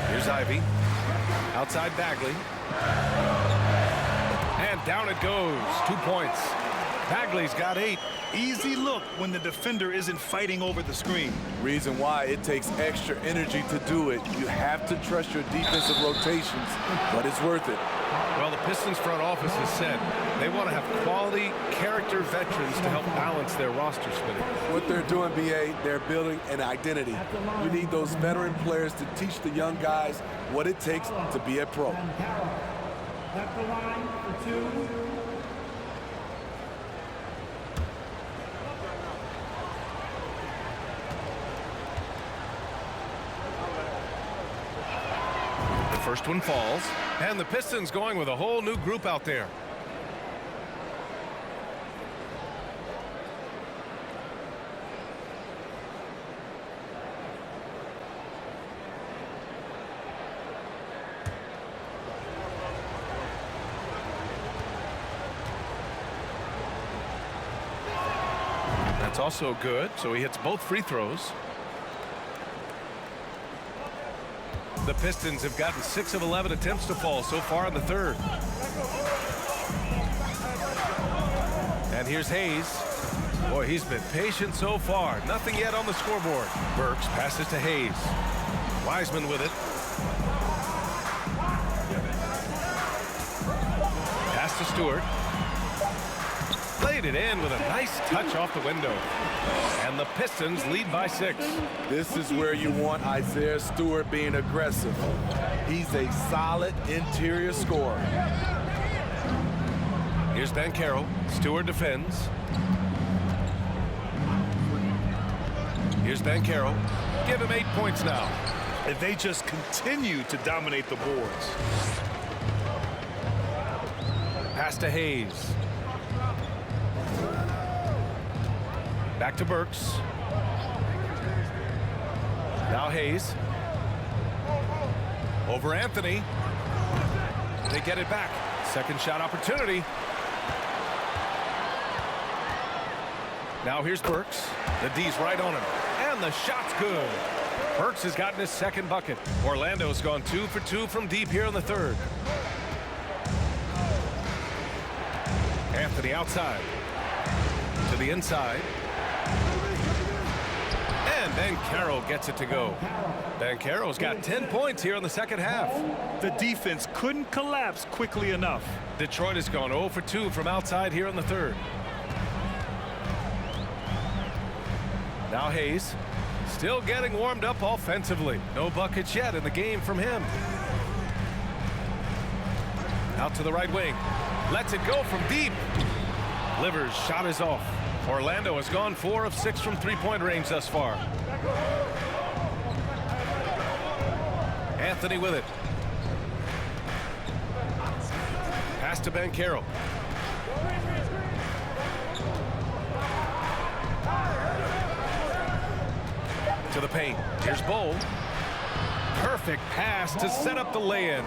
Here's Ivy. Outside Bagley. And down it goes. 2 points. Bagley's got 8. Easy look when the defender isn't fighting over the screen. Reason why it takes extra energy to do it. You have to trust your defensive rotations, but it's worth it. Well, the Pistons front office has said they want to have quality character veterans to help balance their roster spinning. What they're doing, BA, they're building an identity. You need those veteran players to teach the young guys what it takes to be a pro. At the line for 2. First one falls, and the Pistons going with a whole new group out there. That's also good, so he hits both free throws. The Pistons have gotten 6 of 11 attempts to fall so far in the third. And here's Hayes. Boy, he's been patient so far. Nothing yet on the scoreboard. Burks passes to Hayes. Wiseman with it. Pass to Stewart. Played it in with a nice touch off the window. And the Pistons lead by 6. This is where you want Isaiah Stewart being aggressive. He's a solid interior scorer. Here's Banchero. Stewart defends. Here's Banchero. Give him 8 points now. And they just continue to dominate the boards. Pass to Hayes. Back to Burks. Now Hayes. Over Anthony. They get it back. Second shot opportunity. Now here's Burks. The D's right on him. And the shot's good. Burks has gotten his second bucket. Orlando's gone 2 for 2 from deep here in the third. Anthony outside. To the inside. And Banchero gets it to go. Banchero's got 10 points here in the second half. The defense couldn't collapse quickly enough. Detroit has gone 0 for 2 from outside here in the third. Now Hayes. Still getting warmed up offensively. No buckets yet in the game from him. Out to the right wing. Lets it go from deep. Livers' shot is off. Orlando has gone 4 of 6 from three-point range thus far. Anthony with it. Pass to Banchero. To the paint. Here's Bowl. Perfect pass to set up the lay-in.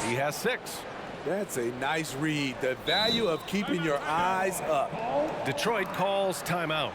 He has 6. That's a nice read. The value of keeping your eyes up. Detroit calls timeout.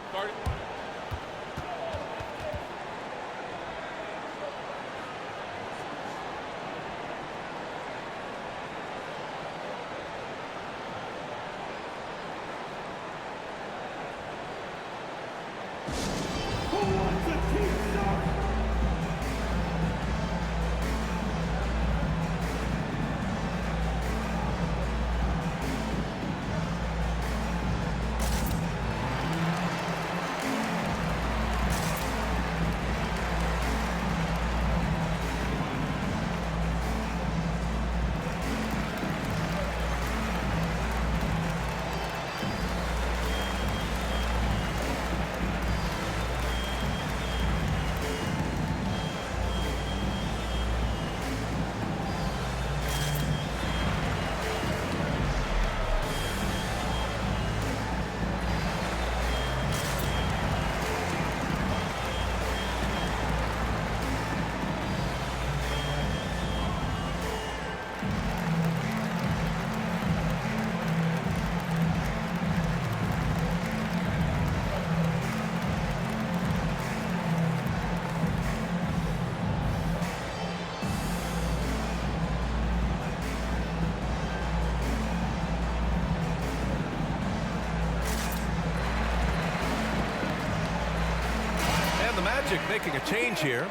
Magic making a change here.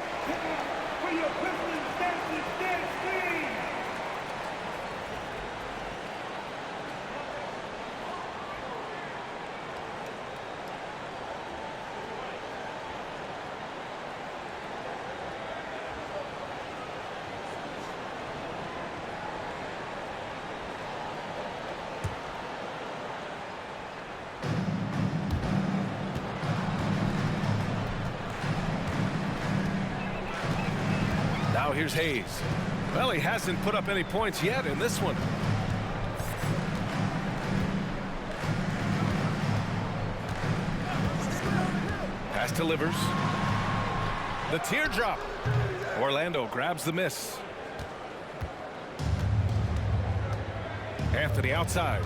For your Pistons, that's the dead speed. Now here's Hayes. Well, he hasn't put up any points yet in this one. Pass to Livers. The teardrop. Orlando grabs the miss. Anthony outside.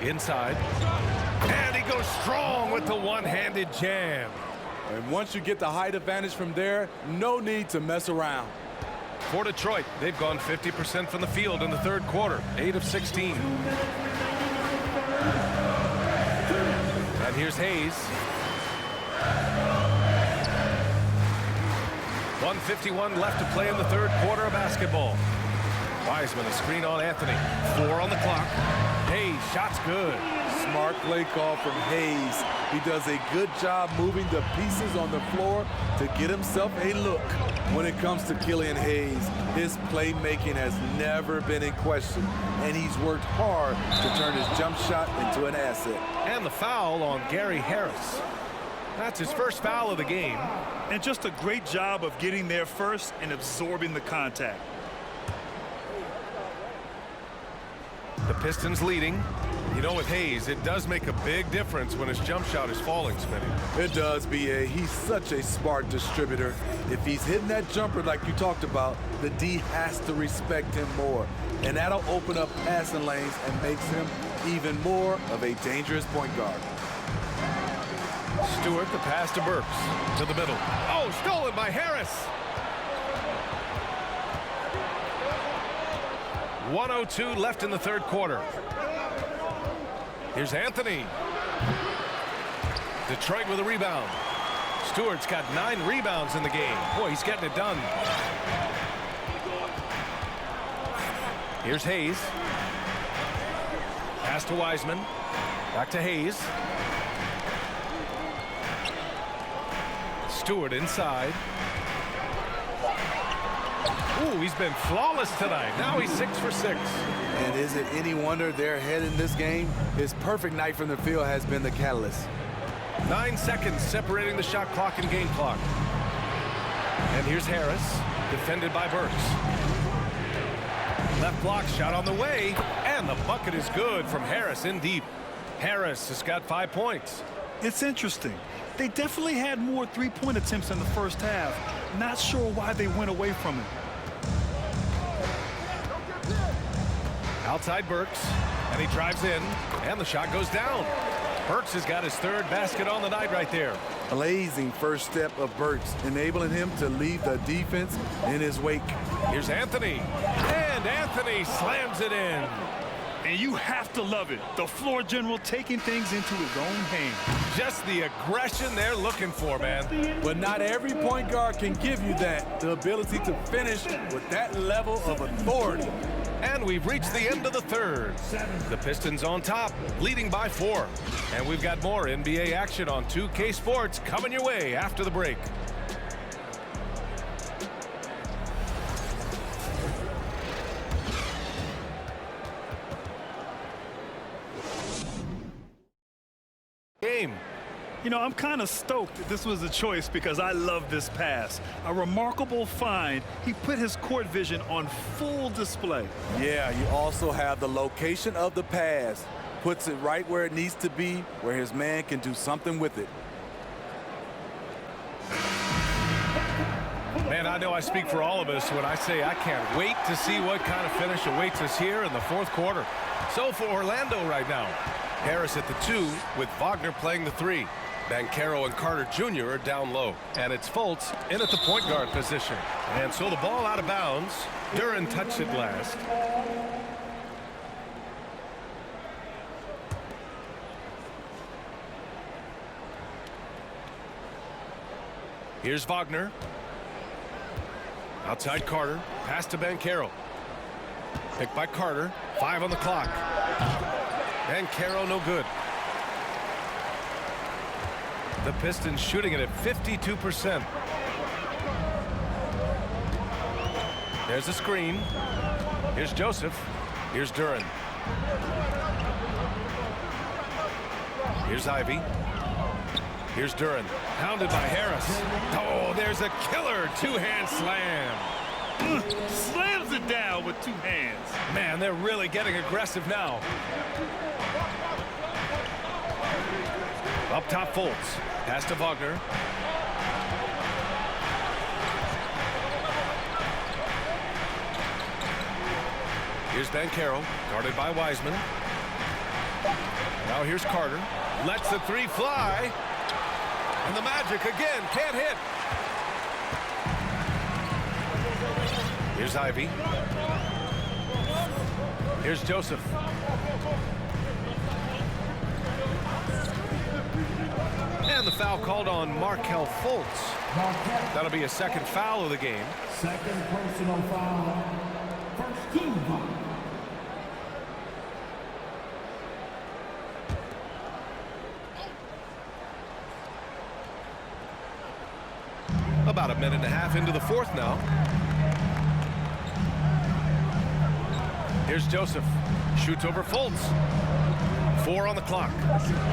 Inside. And he goes strong with the one-handed jam. And once you get the height advantage from there, no need to mess around. For Detroit, they've gone 50% from the field in the third quarter, 8 of 16. And here's Hayes. 1:51 left to play in the third quarter of basketball. Wiseman, a screen on Anthony. 4 on the clock. Hayes, shot's good. Smart play call from Hayes. He does a good job moving the pieces on the floor to get himself a look. When it comes to Killian Hayes, his playmaking has never been in question, and he's worked hard to turn his jump shot into an asset. And the foul on Gary Harris. That's his first foul of the game. And just a great job of getting there first and absorbing the contact. The Pistons leading. You know, with Hayes, it does make a big difference when his jump shot is falling, Smitty. It does, B.A. He's such a smart distributor. If he's hitting that jumper like you talked about, the D has to respect him more. And that'll open up passing lanes and makes him even more of a dangerous point guard. Stewart, the pass to Burks. To the middle. Oh, stolen by Harris. 1:02 left in the third quarter. Here's Anthony. Detroit with a rebound. Stewart's got 9 rebounds in the game. Boy, he's getting it done. Here's Hayes. Pass to Wiseman. Back to Hayes. Stewart inside. Ooh, he's been flawless tonight. Now he's 6 for 6. And is it any wonder they're ahead in this game? His perfect night from the field has been the catalyst. 9 seconds separating the shot clock and game clock. And here's Harris, defended by Burks. Left block shot on the way, and the bucket is good from Harris in deep. Harris has got 5 points. It's interesting. They definitely had more three-point attempts in the first half. Not sure why they went away from it. Outside Burks, and he drives in, and the shot goes down. Burks has got his 3rd basket on the night right there. Blazing first step of Burks, enabling him to leave the defense in his wake. Here's Anthony, and Anthony slams it in. And you have to love it. The floor general taking things into his own hands. Just the aggression they're looking for, man. But not every point guard can give you that, the ability to finish with that level of authority. And we've reached the end of the third. The Pistons on top, leading by 4. And we've got more NBA action on 2K Sports coming your way after the break. Game. You know, I'm kind of stoked that this was a choice because I love this pass. A remarkable find. He put his court vision on full display. Yeah, you also have the location of the pass. Puts it right where it needs to be, where his man can do something with it. Man, I know I speak for all of us when I say I can't wait to see what kind of finish awaits us here in the fourth quarter. So for Orlando right now, Harris at the 2 with Wagner playing the 3. Banchero and Carter Jr. are down low. And it's Fultz in at the point guard position. And so the ball out of bounds. Duren touched it last. Here's Wagner. Outside Carter. Pass to Banchero. Picked by Carter. 5 on the clock. Banchero no good. The Pistons shooting it at 52%. There's a screen. Here's Joseph. Here's Duren. Here's Ivy. Here's Duren. Pounded by Harris. Oh, there's a killer 2-hand slam. Slams it down with 2 hands. Man, they're really getting aggressive now. Up top, Fultz. Pass to Wagner. Here's Banchero, guarded by Wiseman. Now here's Carter. Lets the three fly. And the Magic again can't hit. Here's Ivy. Here's Joseph. And the foul called on Markelle Fultz. That'll be a second foul of the game. Second personal foul. First team foul. About a minute and a half into the fourth now. Here's Joseph. Shoots over Fultz. 4 on the clock.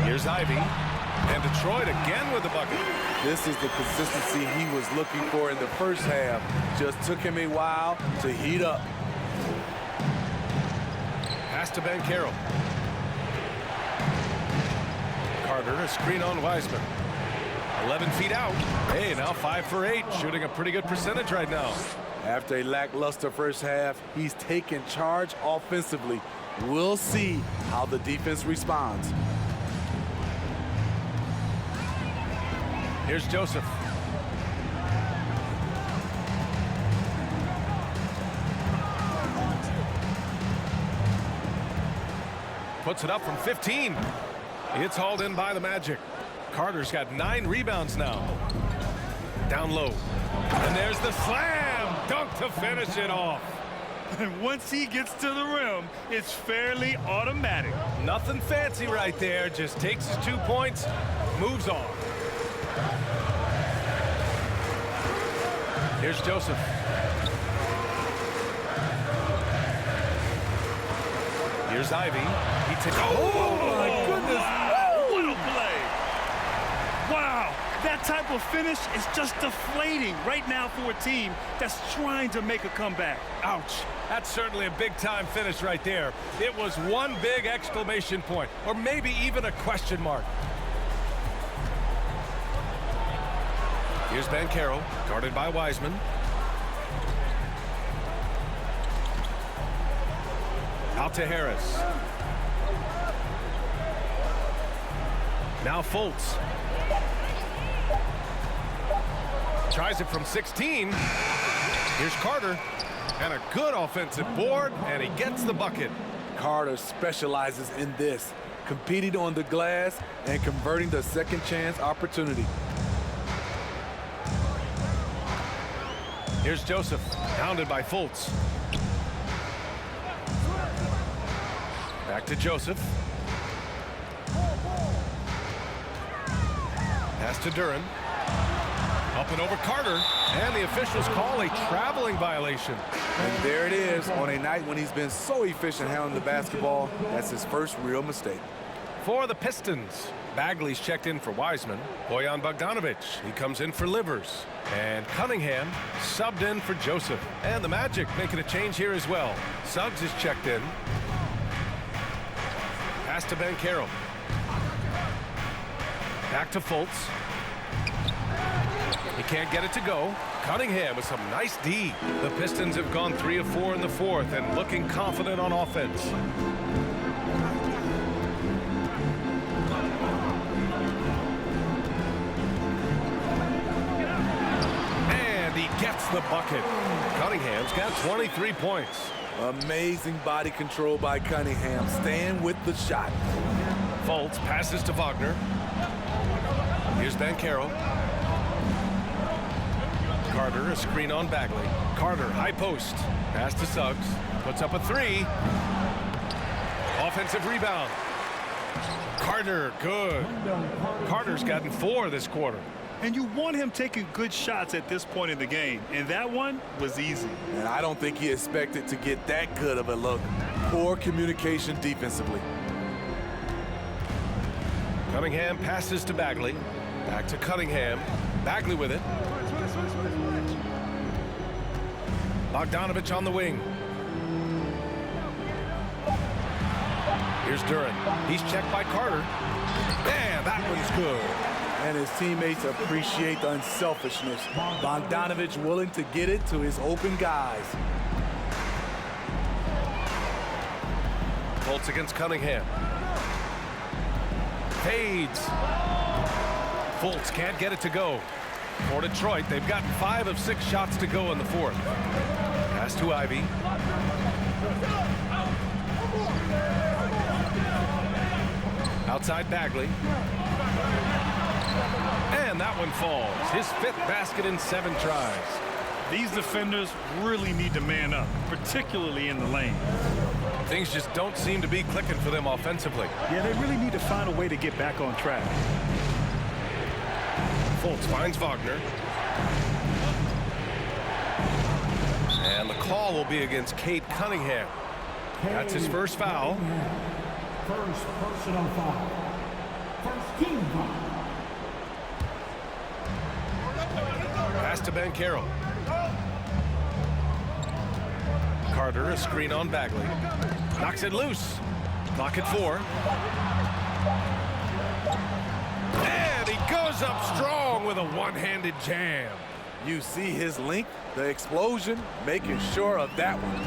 Here's Ivy. And Detroit again with the bucket. This is the consistency he was looking for in the first half. Just took him a while to heat up. Pass to Banchero. Carter, a screen on Wiseman. 11 feet out. Hey, now 5 for 8. Shooting a pretty good percentage right now. After a lackluster first half, he's taken charge offensively. We'll see how the defense responds. Here's Joseph. Puts it up from 15. It's hauled in by the Magic. Carter's got 9 rebounds now. Down low. And there's the slam dunk to finish it off. And once he gets to the rim, it's fairly automatic. Nothing fancy right there. Just takes his 2 points, moves on. Here's Joseph. Here's Ivy. He takes. Oh my goodness! Wow, what a play! Wow, that type of finish is just deflating right now for a team that's trying to make a comeback. Ouch. That's certainly a big-time finish right there. It was one big exclamation point, or maybe even a question mark. Here's Banchero, guarded by Wiseman. Out to Harris. Now Fultz. Tries it from 16. Here's Carter. And a good offensive board, and he gets the bucket. Carter specializes in this, competing on the glass and converting the second chance opportunity. Here's Joseph, hounded by Fultz. Back to Joseph. Pass to Duren. Up and over Carter, and the officials call a traveling violation. And there it is, on a night when he's been so efficient handling the basketball, that's his first real mistake. For the Pistons, Bagley's checked in for Wiseman. Bojan Bogdanovic, he comes in for Livers. And Cunningham subbed in for Joseph. And the Magic making a change here as well. Suggs is checked in. Pass to Banchero. Back to Fultz. He can't get it to go. Cunningham with some nice D. The Pistons have gone 3 of 4 in the fourth and looking confident on offense. And he gets the bucket. Cunningham's got 23 points. Amazing body control by Cunningham, staying with the shot. Fultz passes to Wagner. Here's Banchero. Carter, a screen on Bagley. Carter, high post. Pass to Suggs. Puts up a 3. Offensive rebound. Carter, good. Carter's gotten 4 this quarter. And you want him taking good shots at this point in the game. And that one was easy. And I don't think he expected to get that good of a look. Poor communication defensively. Cunningham passes to Bagley. Back to Cunningham. Bagley with it. Bogdanovic on the wing. Here's Duren. He's checked by Carter. Man, that one's good. And his teammates appreciate the unselfishness. Bogdanovic willing to get it to his open guys. Fultz against Cunningham. fades. Fultz can't get it to go. For Detroit, they've gotten 5 of 6 shots to go in the fourth. Pass to Ivy. Outside Bagley. And that one falls. His 5th basket in 7 tries. These defenders really need to man up, particularly in the lane. Things just don't seem to be clicking for them offensively. Yeah, they really need to find a way to get back on track. Fultz finds Wagner. And the call will be against Cade Cunningham. That's his first foul. First personal foul. First team foul. Pass to Banchero. Carter, a screen on Bagley. Knocks it loose. Clock at 4. And he goes up strong with a one-handed jam. You see his length, the explosion, making sure of that one.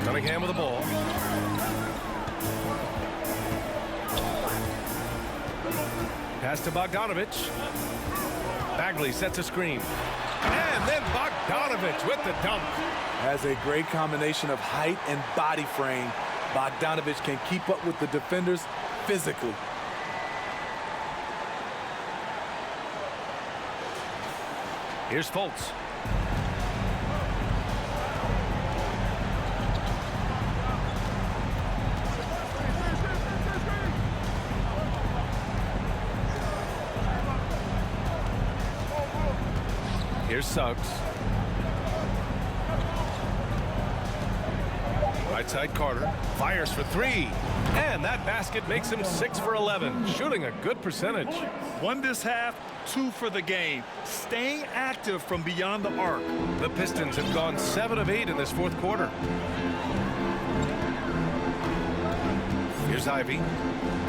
Cunningham with the ball. Pass to Bogdanovich. Bagley sets a screen. And then Bogdanovich with the dunk. Has a great combination of height and body frame. Bogdanovich can keep up with the defenders physically. Here's Fultz. Here's Suggs. Right side Carter. Fires for 3. And that basket makes him 6 for 11. Shooting a good percentage. 1 this half, 2 for the game. Staying active from beyond the arc. The Pistons have gone 7 of 8 in this fourth quarter. Here's Ivy.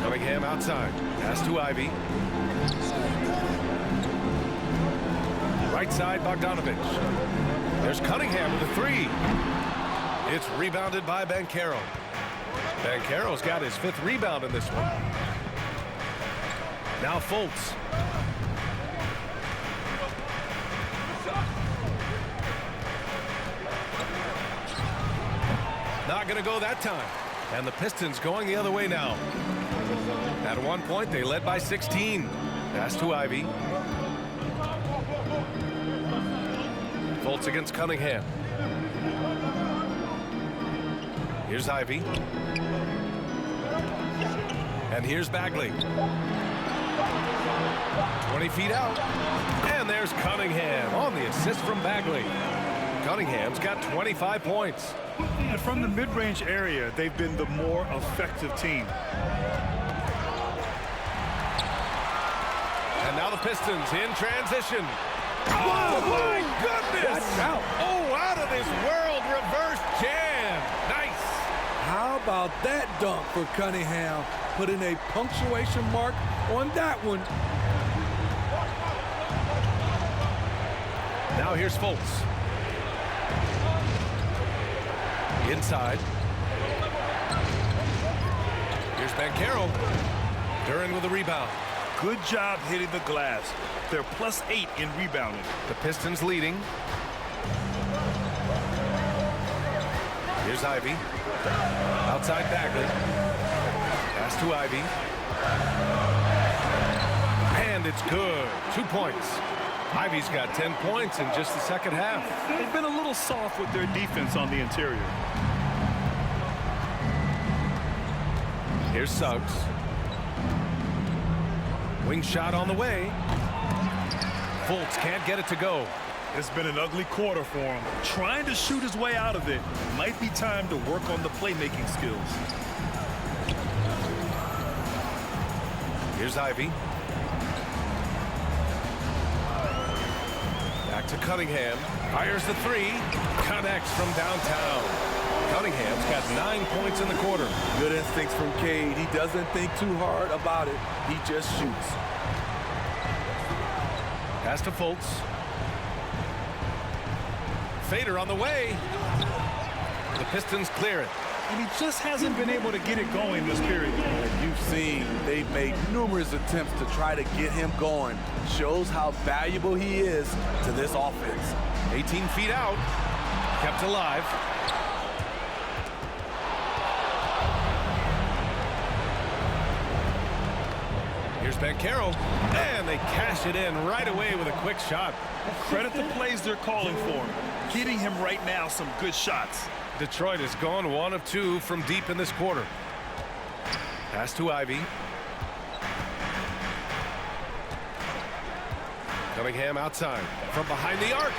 Cunningham outside. Pass to Ivy. Right side, Bogdanovich. There's Cunningham with a 3. It's rebounded by Banchero. Banchero's got his 5th rebound in this one. Now Fultz. Not going to go that time. And the Pistons going the other way now. At one point, they led by 16. Pass to Ivy. Fultz against Cunningham. Here's Ivy. And here's Bagley. 20 feet out. And there's Cunningham on the assist from Bagley. Cunningham's got 25 points. And from the mid-range area, they've been the more effective team. And now the Pistons in transition. Oh, my goodness! Oh, out of this world reverse jam. Nice. How about that dunk for Cunningham? Putting a punctuation mark on that one. Now here's Fultz. Inside. Here's Banchero. Duran with a rebound. Good job hitting the glass. They're +8 in rebounding. The Pistons leading. Here's Ivy. Outside Bagley. Pass to Ivy. And it's good. 2 points. Ivy's got 10 points in just the second half. They've been a little soft with their defense on the interior. Here's Suggs. Wing shot on the way. Fultz can't get it to go. It's been an ugly quarter for him. Trying to shoot his way out of it. Might be time to work on the playmaking skills. Here's Ivy. Back to Cunningham. Fires the 3. Connects from downtown. Cunningham's got 9 points in the quarter. Good instincts from Cade. He doesn't think too hard about it. He just shoots. Pass to Fultz. Fader on the way. The Pistons clear it. and he just hasn't been able to get it going this period. And you've seen they've made numerous attempts to try to get him going. Shows how valuable he is to this offense. 18 feet out, kept alive. Here's Banchero, and they cash it in right away with a quick shot. Credit the plays they're calling for him. Getting him right now some good shots. Detroit has gone 1 of 2 from deep in this quarter. Pass to Ivy. Cunningham outside from behind the arc.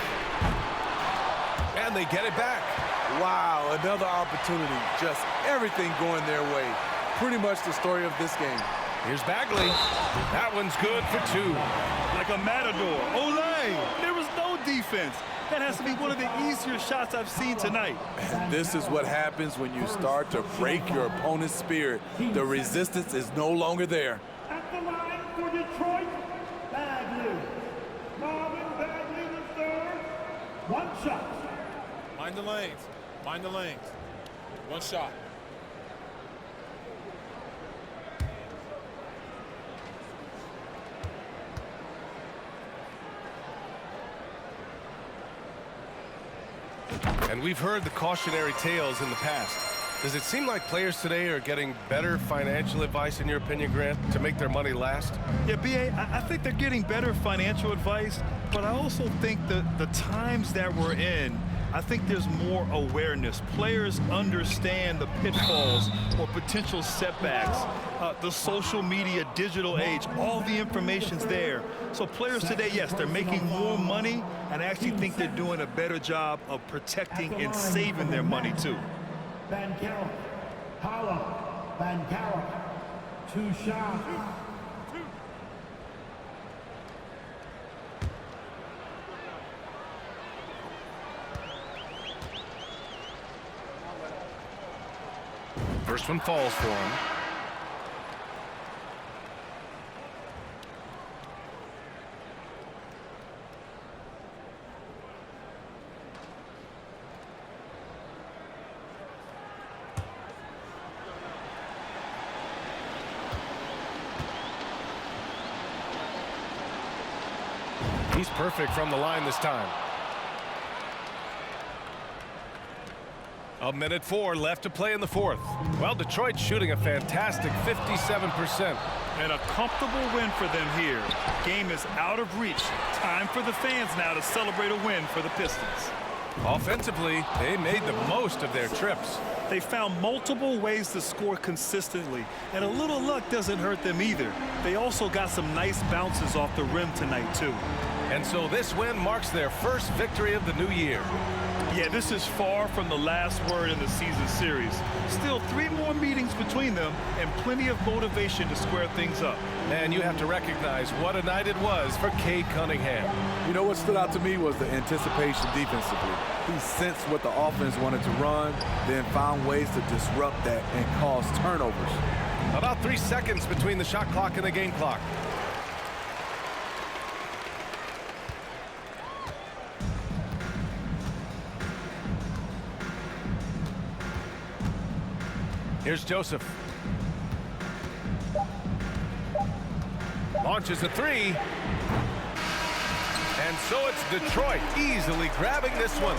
And they get it back. Wow, another opportunity. Just everything going their way. Pretty much the story of this game. Here's Bagley. That one's good for 2. Like a matador. Olay! There was no defense. That has to be one of the easier shots I've seen tonight. And this is what happens when you start to break your opponent's spirit. The resistance is no longer there. At the line for Detroit, Bagley. Marvin Bagley the third. One shot. Mind the lanes. Mind the lanes. One shot. And we've heard the cautionary tales in the past. Does it seem like players today are getting better financial advice, in your opinion, Grant, to make their money last? Yeah, B.A., I think they're getting better financial advice, but I also think that the times that we're in, I think there's more awareness. Players understand the pitfalls or potential setbacks, the social media, digital age, all the information's there. So players today, yes, they're making more money, and I actually think they're doing a better job of protecting and saving their money too. Banchero. Paolo. Banchero. 2 shots. First one falls for him. He's perfect from the line this time. 1:04 left to play in the 4th. Well, Detroit's shooting a fantastic 57%. And a comfortable win for them here. Game is out of reach. Time for the fans now to celebrate a win for the Pistons. Offensively, they made the most of their trips. They found multiple ways to score consistently, and a little luck doesn't hurt them either. They also got some nice bounces off the rim tonight, too. And so this win marks their first victory of the new year. Yeah, this is far from the last word in the season series. Still 3 more meetings between them and plenty of motivation to square things up. And you have to recognize what a night it was for Cade Cunningham. You know what stood out to me was the anticipation defensively. He sensed what the offense wanted to run, then found ways to disrupt that and cause turnovers. About 3 seconds between the shot clock and the game clock. Here's Joseph. Launches a 3. And so it's Detroit easily grabbing this one.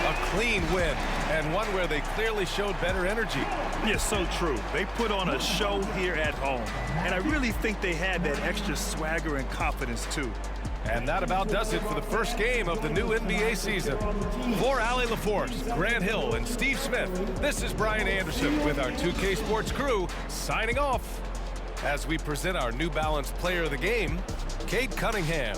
A clean win, and one where they clearly showed better energy. Yeah, so true. They put on a show here at home. And I really think they had that extra swagger and confidence, too. And that about does it for the first game of the new NBA season. For Allie LaForce, Grant Hill, and Steve Smith, this is Brian Anderson with our 2K Sports crew signing off as we present our New Balance Player of the Game, Cade Cunningham.